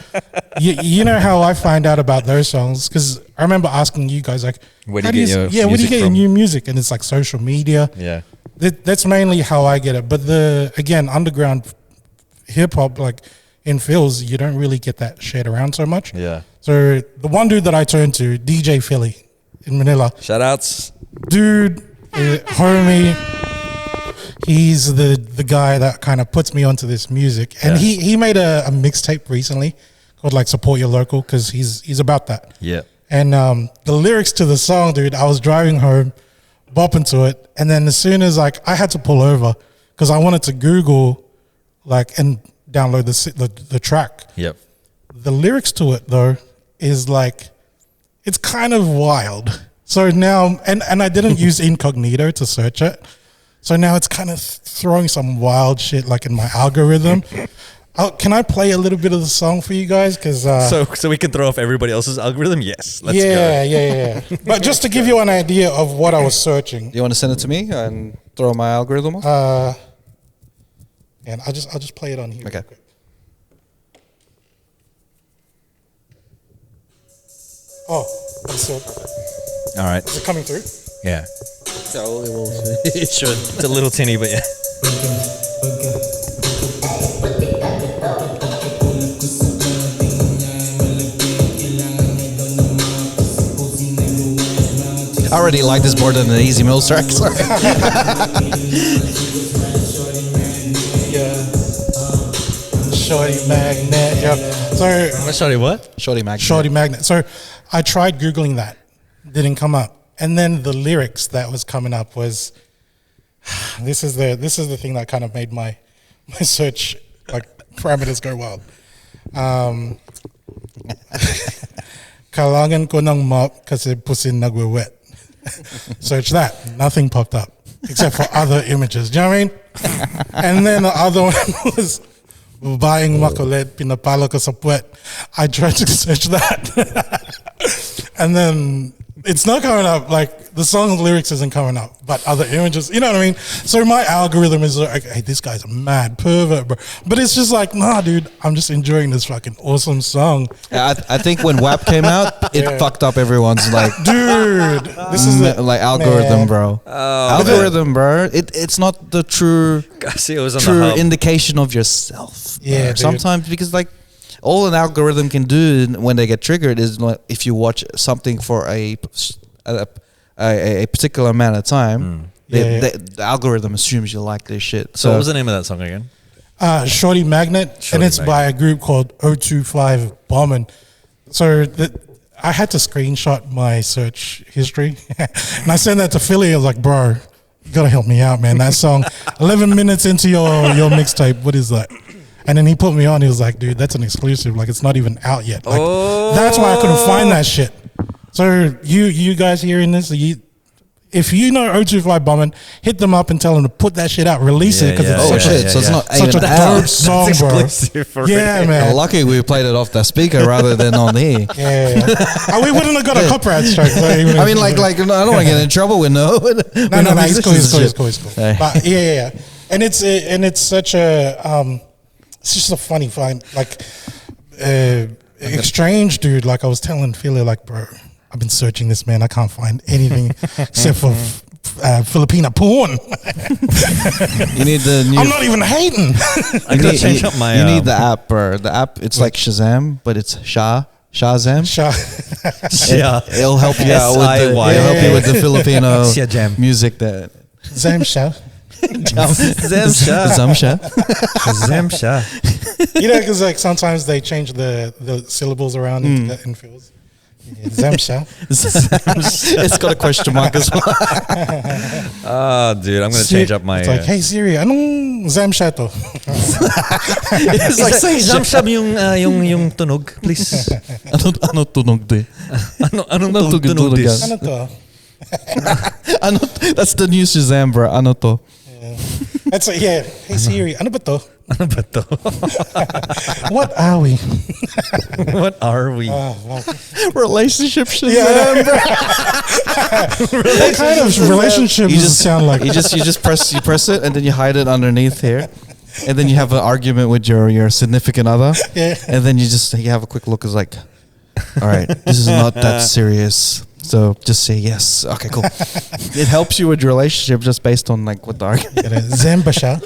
You know how I find out about those songs? Because I remember asking you guys, like, where do you get your where do you get your new music? And it's like social media. Yeah. That's mainly how I get it. But again, underground hip hop, like in feels, you don't really get that shared around so much. Yeah. So the one dude that I turn to, DJ Philly in Manila. Shout outs. Dude, homie, he's the guy that kind of puts me onto this music. And he made a mixtape recently called like Support Your Local, because he's about that. Yeah. And the lyrics to the song, dude, I was driving home, bopping to it, and then as soon as like I had to pull over because I wanted to Google like and download the track. Yep. The lyrics to it though is like, it's kind of wild. So now, and I didn't use incognito to search it, so now it's kind of throwing some wild shit like in my algorithm. Can I play a little bit of the song for you guys? Because so we can throw off everybody else's algorithm. Yes, let's go. Yeah. But just to give you an idea of what I was searching, You want to send it to me and throw my algorithm off? and I'll just play it on here. Okay. Oh, that's it. All right. Is it coming through? Yeah. It should. It's a little tinny, but yeah. I already like this more than an Easy Mills track. Sorry. Shorty Magnet. Yeah. So Shorty what? Shorty Magnet. Shorty Magnet. So I tried Googling that, didn't come up, and then the lyrics that was coming up was, this is the thing that kind of made my search like parameters go wild. Kailangan ko ng mop kasi pusin nagwewet. Search that. Nothing popped up except for other images. Do you know what I mean? And then the other one was buying makulit pinapalo ko sa puwet. I tried to search that. And then it's not coming up. Like the song's lyrics isn't coming up, but other images, you know what I mean? So my algorithm is like, hey, this guy's a mad pervert, bro. But it's just like, nah, dude, I'm just enjoying this fucking awesome song. I think when WAP came out, it fucked up everyone's like, Dude, this is like algorithm, bro. Algorithm, bro. It's not the true See, it was on the true hub. indication of yourself. Yeah, dude. Sometimes because like all an algorithm can do when they get triggered is like, if you watch something for a particular amount of time, the algorithm assumes you like this shit. So what was the name of that song again? Shorty Magnet, Shorty and it's Magnet. by a group called 025 Bombin'. So I had to screenshot my search history, and I sent that to Philly. I was like, bro, you gotta help me out, man. That song, 11 minutes into your mixtape, what is that? And then he put me on. He was like, dude, that's an exclusive. Like, it's not even out yet. Like, that's why I couldn't find that shit. So you guys hearing this, if you know 025 Bombin', hit them up and tell them to put that shit out, release it, because it's So it's not such a even out. dope song, bro. Yeah, man. Lucky we played it off the speaker rather than on here. Yeah. We wouldn't have got a copyright strike. So I mean, like I don't want to get in trouble with no, it's cool. Hey. But yeah. And it's such a it's just a funny find, like exchange, dude. Like I was telling Philly, like, bro, I've been searching this, man. I can't find anything except for Filipino porn. You need the new. I'm not even hating. I gotta change up my. You need the app, bro. The app, it's like Shazam, but it's Shazam. Yeah, It'll help you out with the. S-I-Y. It'll help you with the Filipino Shazam. music that. Zamsha. Zamsha. You know, because like sometimes they change the syllables around in fills. Yeah, Zamsha. It's got a question mark as well. Oh, dude, I'm gonna change up my. It's like, hey Siri, anong Zamsha to? It's like say Zamsha yung tunog, please. Ano tunog de? Anong tunog this? Ano to? Ano? That's the new Shazam, bro. Ano to? That's like, yeah. Hey Siri, ano ba to? Ano ba to? What are we? What are we? Relationship Shazam. Yeah, what kind of relationship You does it just sound like? you just press it and then you hide it underneath here, and then you have an argument with your significant other, Yeah. and then you have a quick look. It's like, all right, this is not that serious. So just say yes. Okay, cool. It helps you with your relationship just based on like what the argument. Zambasha.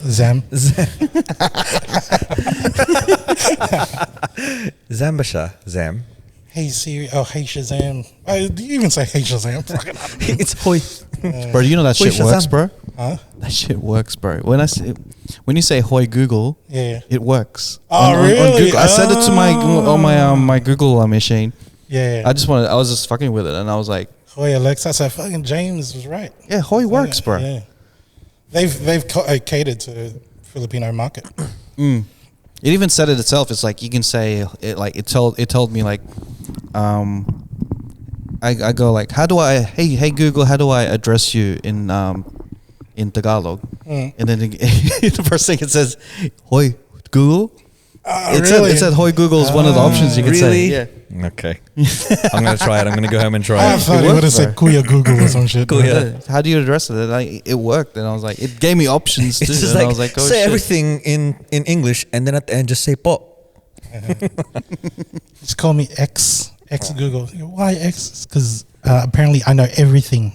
Zambasha. Zam. Hey Siri. Oh, hey Shazam. Do you even say hey Shazam? It's hoy. Bro, you know that Hoy shit works, Shazam. bro. Huh? That shit works, bro. When you say "Hoy Google," Yeah. it works. Oh, really? Google. I sent it to my Google machine. Yeah. I was just fucking with it, and I was like, Hoy Alexa. I said, fucking James was right. yeah, Hoy works, bro. Yeah. They've catered to the Filipino market. It even said it itself. It's like you can say it. Like it told me like, I go like, how do I? Hey Google, how do I address you in Tagalog? And then the first thing it says, Hoy Google. It said Hoy Google is one of the options you can say. Yeah. Okay. I'm gonna try it. I'm gonna go home and try I it. thought he would have said Kuya Google or some shit. Kuya. How do you address it? It worked, and I was like, it gave me options too. It's just And I like, was like, oh, say shit. everything in English, and then at the end just say po. Just call me X Google. Why X? Because apparently I know everything.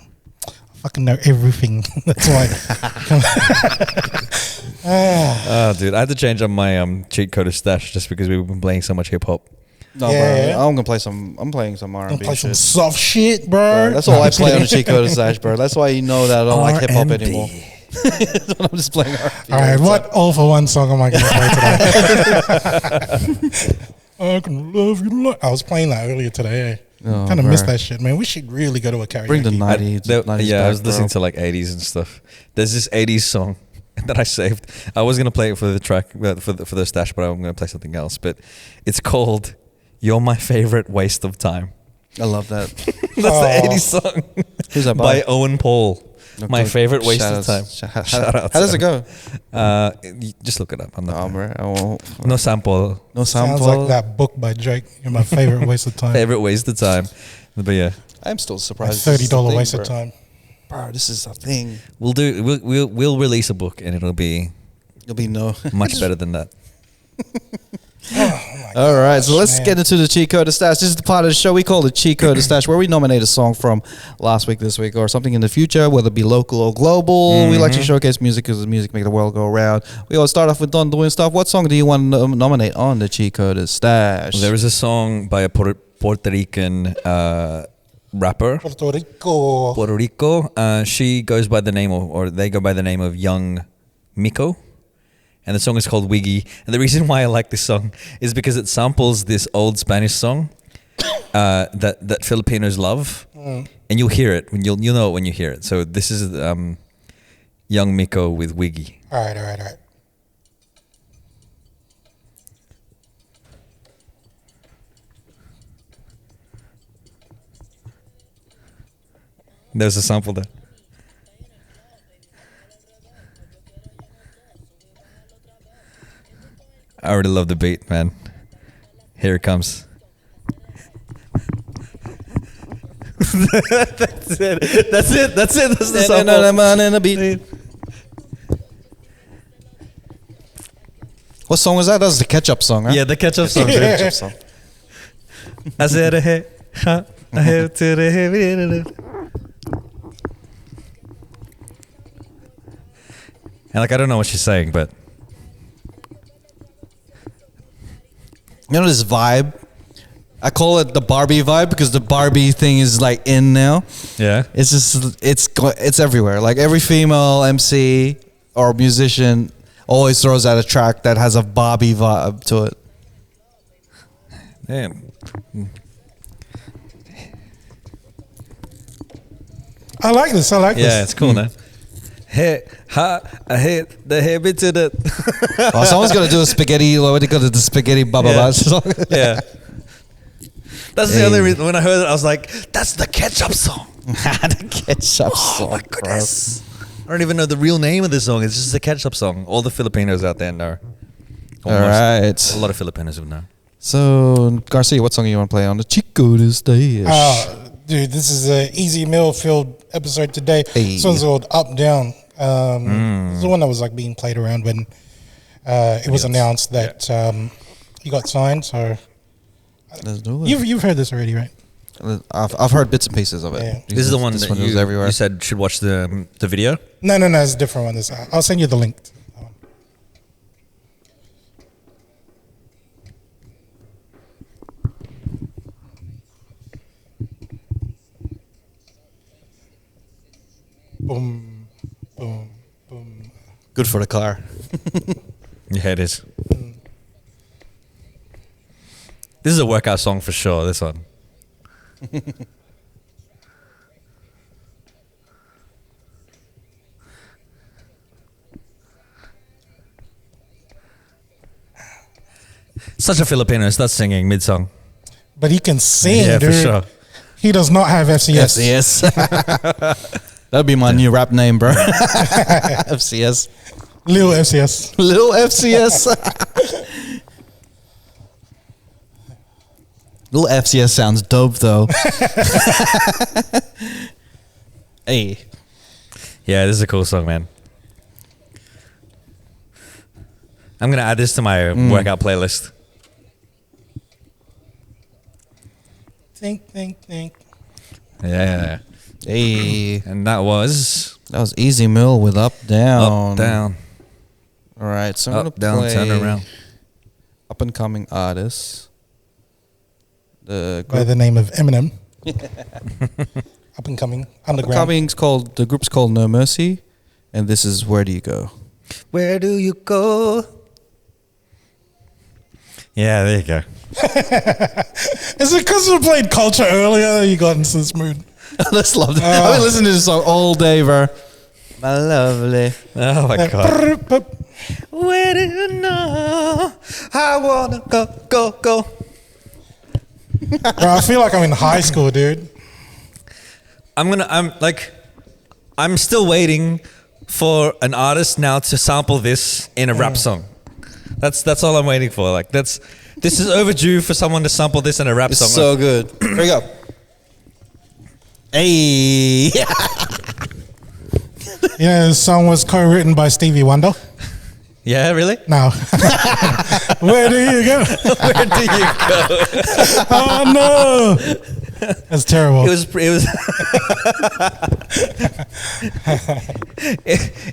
I fucking know everything. That's why. Dude, I had to change up my Cheatcoders stash just because we've been playing so much hip hop. No, Yeah. bro. I'm gonna play some. I'm playing some R&B Don't play some shit. soft shit, bro. Bro, that's all I play on the Cheatcoders stash, bro. That's why you know that I don't like hip hop R&B. anymore. I'm just playing R&B. All right, what all for one song am I going to play today? I can love you. I was playing that earlier today. Oh, Kind of bro. missed that shit, man. We should really go to a karaoke. Bring the 90s. 90s Yeah, I back, was listening bro. to like 80s and stuff. There's this 80s song that I saved. I was gonna play it for the track for the stash, but I'm gonna play something else. But it's called "You're My Favorite Waste of Time." I love that. That's the 80s song Who's that by by? Owen Paul. My favorite waste of time. How does it go? Just look it up. I'm No, not. bro. I won't. No sample. No Sounds sample. like that book by Drake. You're my favorite waste of time. Favorite waste of time. But yeah, I'm still A surprised. $30 waste of time. Bro, this is a thing. We'll release a book and it'll be much better than that. All right, so let's get into the Cheatcoder Stash. This is the part of the show we call the Cheatcoder Stash, where we nominate a song from last week, this week, or something in the future, whether it be local or global. We like to showcase music because music makes the world go around. We always start off with Don doing stuff. What song do you want to nominate on the Cheatcoder Stash? There is a song by a Puerto Rican rapper. Puerto Rico. She goes by the name of, or they go by the name of Young Miko. And the song is called Wiggy. And the reason why I like this song is because it samples this old Spanish song that Filipinos love. And you'll hear it. You'll know it when you hear it. So this is Young Miko with Wiggy. All right. There's a sample there. I already love the beat, man. Here it comes. That's it. That's the song. And a beat. What song was that? That was the Ketchup song, right? Yeah, the ketchup song. Ketchup song. I said a hey, ha, a hey to the heavy. And like I don't know what she's saying, but you know this vibe? I call it the Barbie vibe because the Barbie thing is like in now. yeah. It's just it's everywhere. Like every female MC or musician always throws out a track that has a Barbie vibe to it. Damn. I like this. Yeah, it's cool, man. Hey, ha, I hit the heavy to the. Oh, someone's gonna do a spaghetti. What do you call it? The spaghetti baba Yeah. song. Yeah. That's the only reason. When I heard it, I was like, "That's the ketchup song." The Ketchup song. Oh my goodness! I don't even know the real name of this song. It's just a ketchup song. All the Filipinos out there know. All right. A lot of Filipinos would know. So Garcia, what song do you want to play on the Cheatcoders Stash? Dude, this is an easy meal filled episode today. Hey. This one's called Up Down. It's the one that was like being played around when it was announced that you got signed. So Let's do it. you've heard this already, right? I've heard bits and pieces of it. Yeah. This is the one This that one was everywhere. you said should watch the video. No, it's a different one. This I'll send you the link. Boom, boom, boom. Good for the car. Yeah, it is. This is a workout song for sure. This one. Such a Filipino starts singing mid-song. But he can sing, Yeah, dude. for sure. He does not have FCS. FCS. That'd be my new rap name, bro. FCS. Lil FCS. Little FCS. Little FCS sounds dope, though. Hey. Yeah, this is a cool song, man. I'm gonna add this to my workout playlist. Think. Yeah. Hey. And that was That was Easy Mill with Up Down. Up Down. All right, so I'm Up, going to down, play turn around. up and coming artists. The By the name of Eminem. Up and coming. Underground. the group's called No Mercy, and this is Where Do You Go? Where do you go? Yeah, there you go. Is it because we played Culture earlier you got into this mood? I just love it. I've been listening to this song all day, bro. My lovely. Oh my god. Brr. Where do you know? I wanna go. Bro, I feel like I'm in high school, dude. I'm still waiting for an artist now to sample this in a rap song. That's all I'm waiting for. Like this is overdue for someone to sample this in a rap It's song. so good. Here we go. Hey. You know, the song was co-written by Stevie Wonder. Yeah, really? No. Where do you go? Where do you go? Oh no, that's terrible. It was.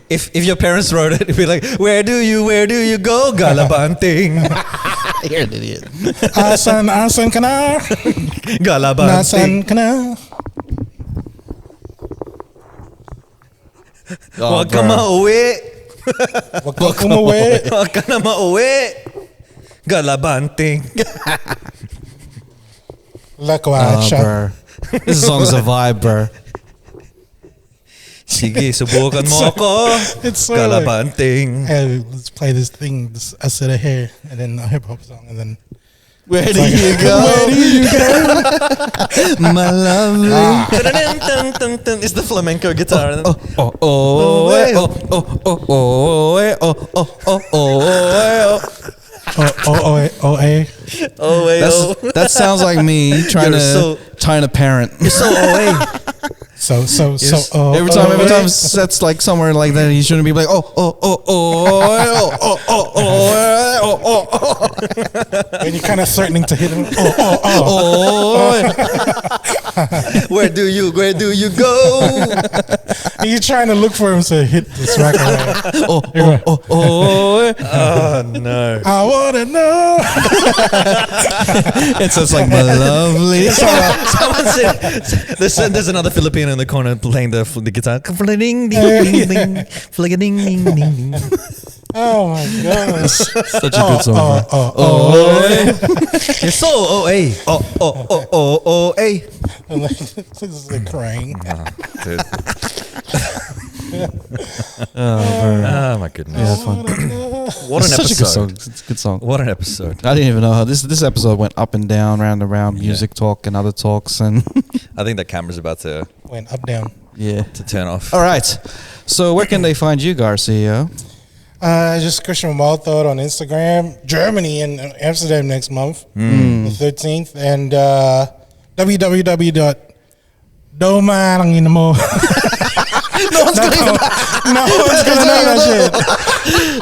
if your parents wrote it, it'd be like, where do you go, Galabanting? You're an idiot. Asan ka na? Galabanting. Nasan ka na? Huwag ka mauwi. Wag kang umuwi. Huwag ka na mauwi. Galabanting. Lakwasha. Bro. This song's a vibe, bro. Sige, subukan mo ako. It's so Galabanting. Hey, let's play this thing, this a set of hair, and then a hip hop song, and then Where do you go? where do you go? My lovely. It's the flamenco guitar. That sounds like me trying to parent. You're so away. Every time that's like somewhere like that, you shouldn't be like And you're kind of threatening to hit him. Where do you go? And you're trying to look for him to hit the smack around. Oh no. I wanna know. it's just like my lovely. Someone said there's another Filipino in the corner playing the guitar. Oh my gosh. Such a good song. You're so OA. This is like crying. Dude. Oh my goodness. Yeah, fun. What an Such a good song. episode. It's a good song. What an episode. I didn't even know how this episode went up and down, round and round, music talk and other talks, and I think that camera's about to Went up, down. turn off. all right. So where can they find you, Garcia? Just Christian Wild Thought on Instagram. Germany and Amsterdam next month, the 13th. And www.domaranginamo. No one's gonna No one's gonna know that shit.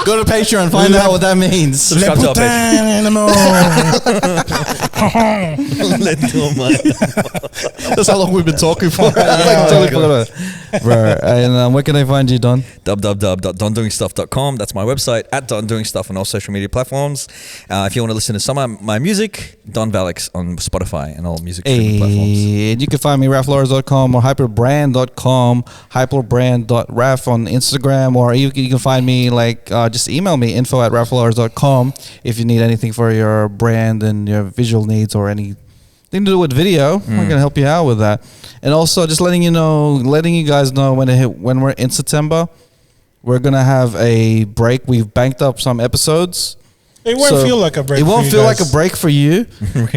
go to Patreon, find out what that means. Subscribe to our page. That's how long we've been talking for. Totally Bro, and where can they find you, Don? www.dondoingstuff.com. That's my website, at Don Doing Stuff on all social media platforms. If you want to listen to some of my music, Don Valix on Spotify and all music streaming platforms. And you can find me raflores.com or hyperbrand.com, hyperbrand.raf on Instagram, or you can find me just email me info@raflores.com if you need anything for your brand and your visual needs or anything to do with video. We're gonna help you out with that. And also just letting you guys know when we're in September, we're gonna have a break. We've banked up some episodes. It won't feel like a break. It for won't you feel guys. like a break for you,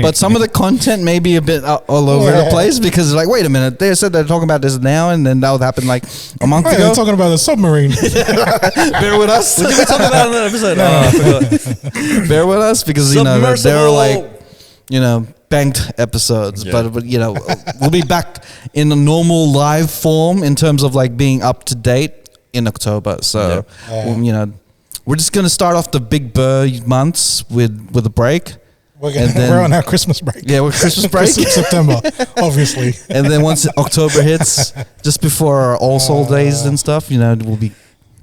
but some of the content may be a bit all over the place because, like, wait a minute, they said they're talking about this now, and then that would happen like a month Hey, ago. they're talking about the submarine. Bear with us. What did we talk about in that episode? Oh, I forgot. Bear with us because they're Submersible. like banked episodes, but we'll be back in a normal live form in terms of like being up to date in October. So we're just gonna start off the big months with a break. We're on our Christmas break. Yeah, we're Christmas break. September, obviously. And then once October hits, just before our All Soul Days and stuff, we'll be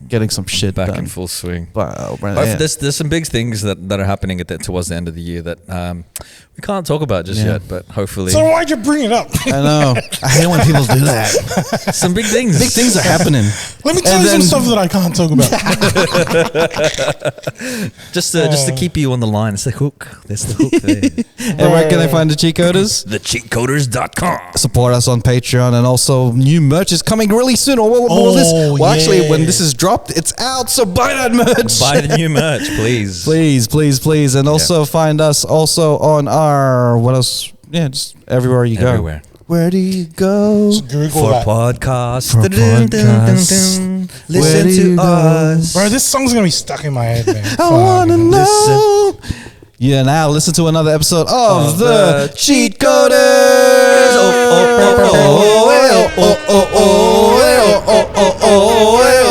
getting some shit Back done. in full swing. But, There's some big things that are happening towards the end of the year that we can't talk about just yet, but hopefully. So why'd you bring it up? I know. I hate when people do that. Some big things. Big things are happening. Let me tell you some stuff that I can't talk about. Just to keep you on the line. It's the hook. There's the hook there. And where can they find the Cheatcoders? TheCheatcoders.com. Support us on Patreon, and also new merch is coming really soon. Actually, when this is dropped, it's out. So buy that merch. Buy the new merch, please. please, and also find us also on our what else? Yeah, just everywhere you go. Everywhere. Where do you go? Google For that. podcasts. For podcasts. Where Listen do you to go? us. Bro, this song's gonna be stuck in my head, man. I wanna know. Yeah, now listen to another episode of the Cheatcoders. oh, oh, oh, oh, oh, oh, oh, oh, oh, oh, oh,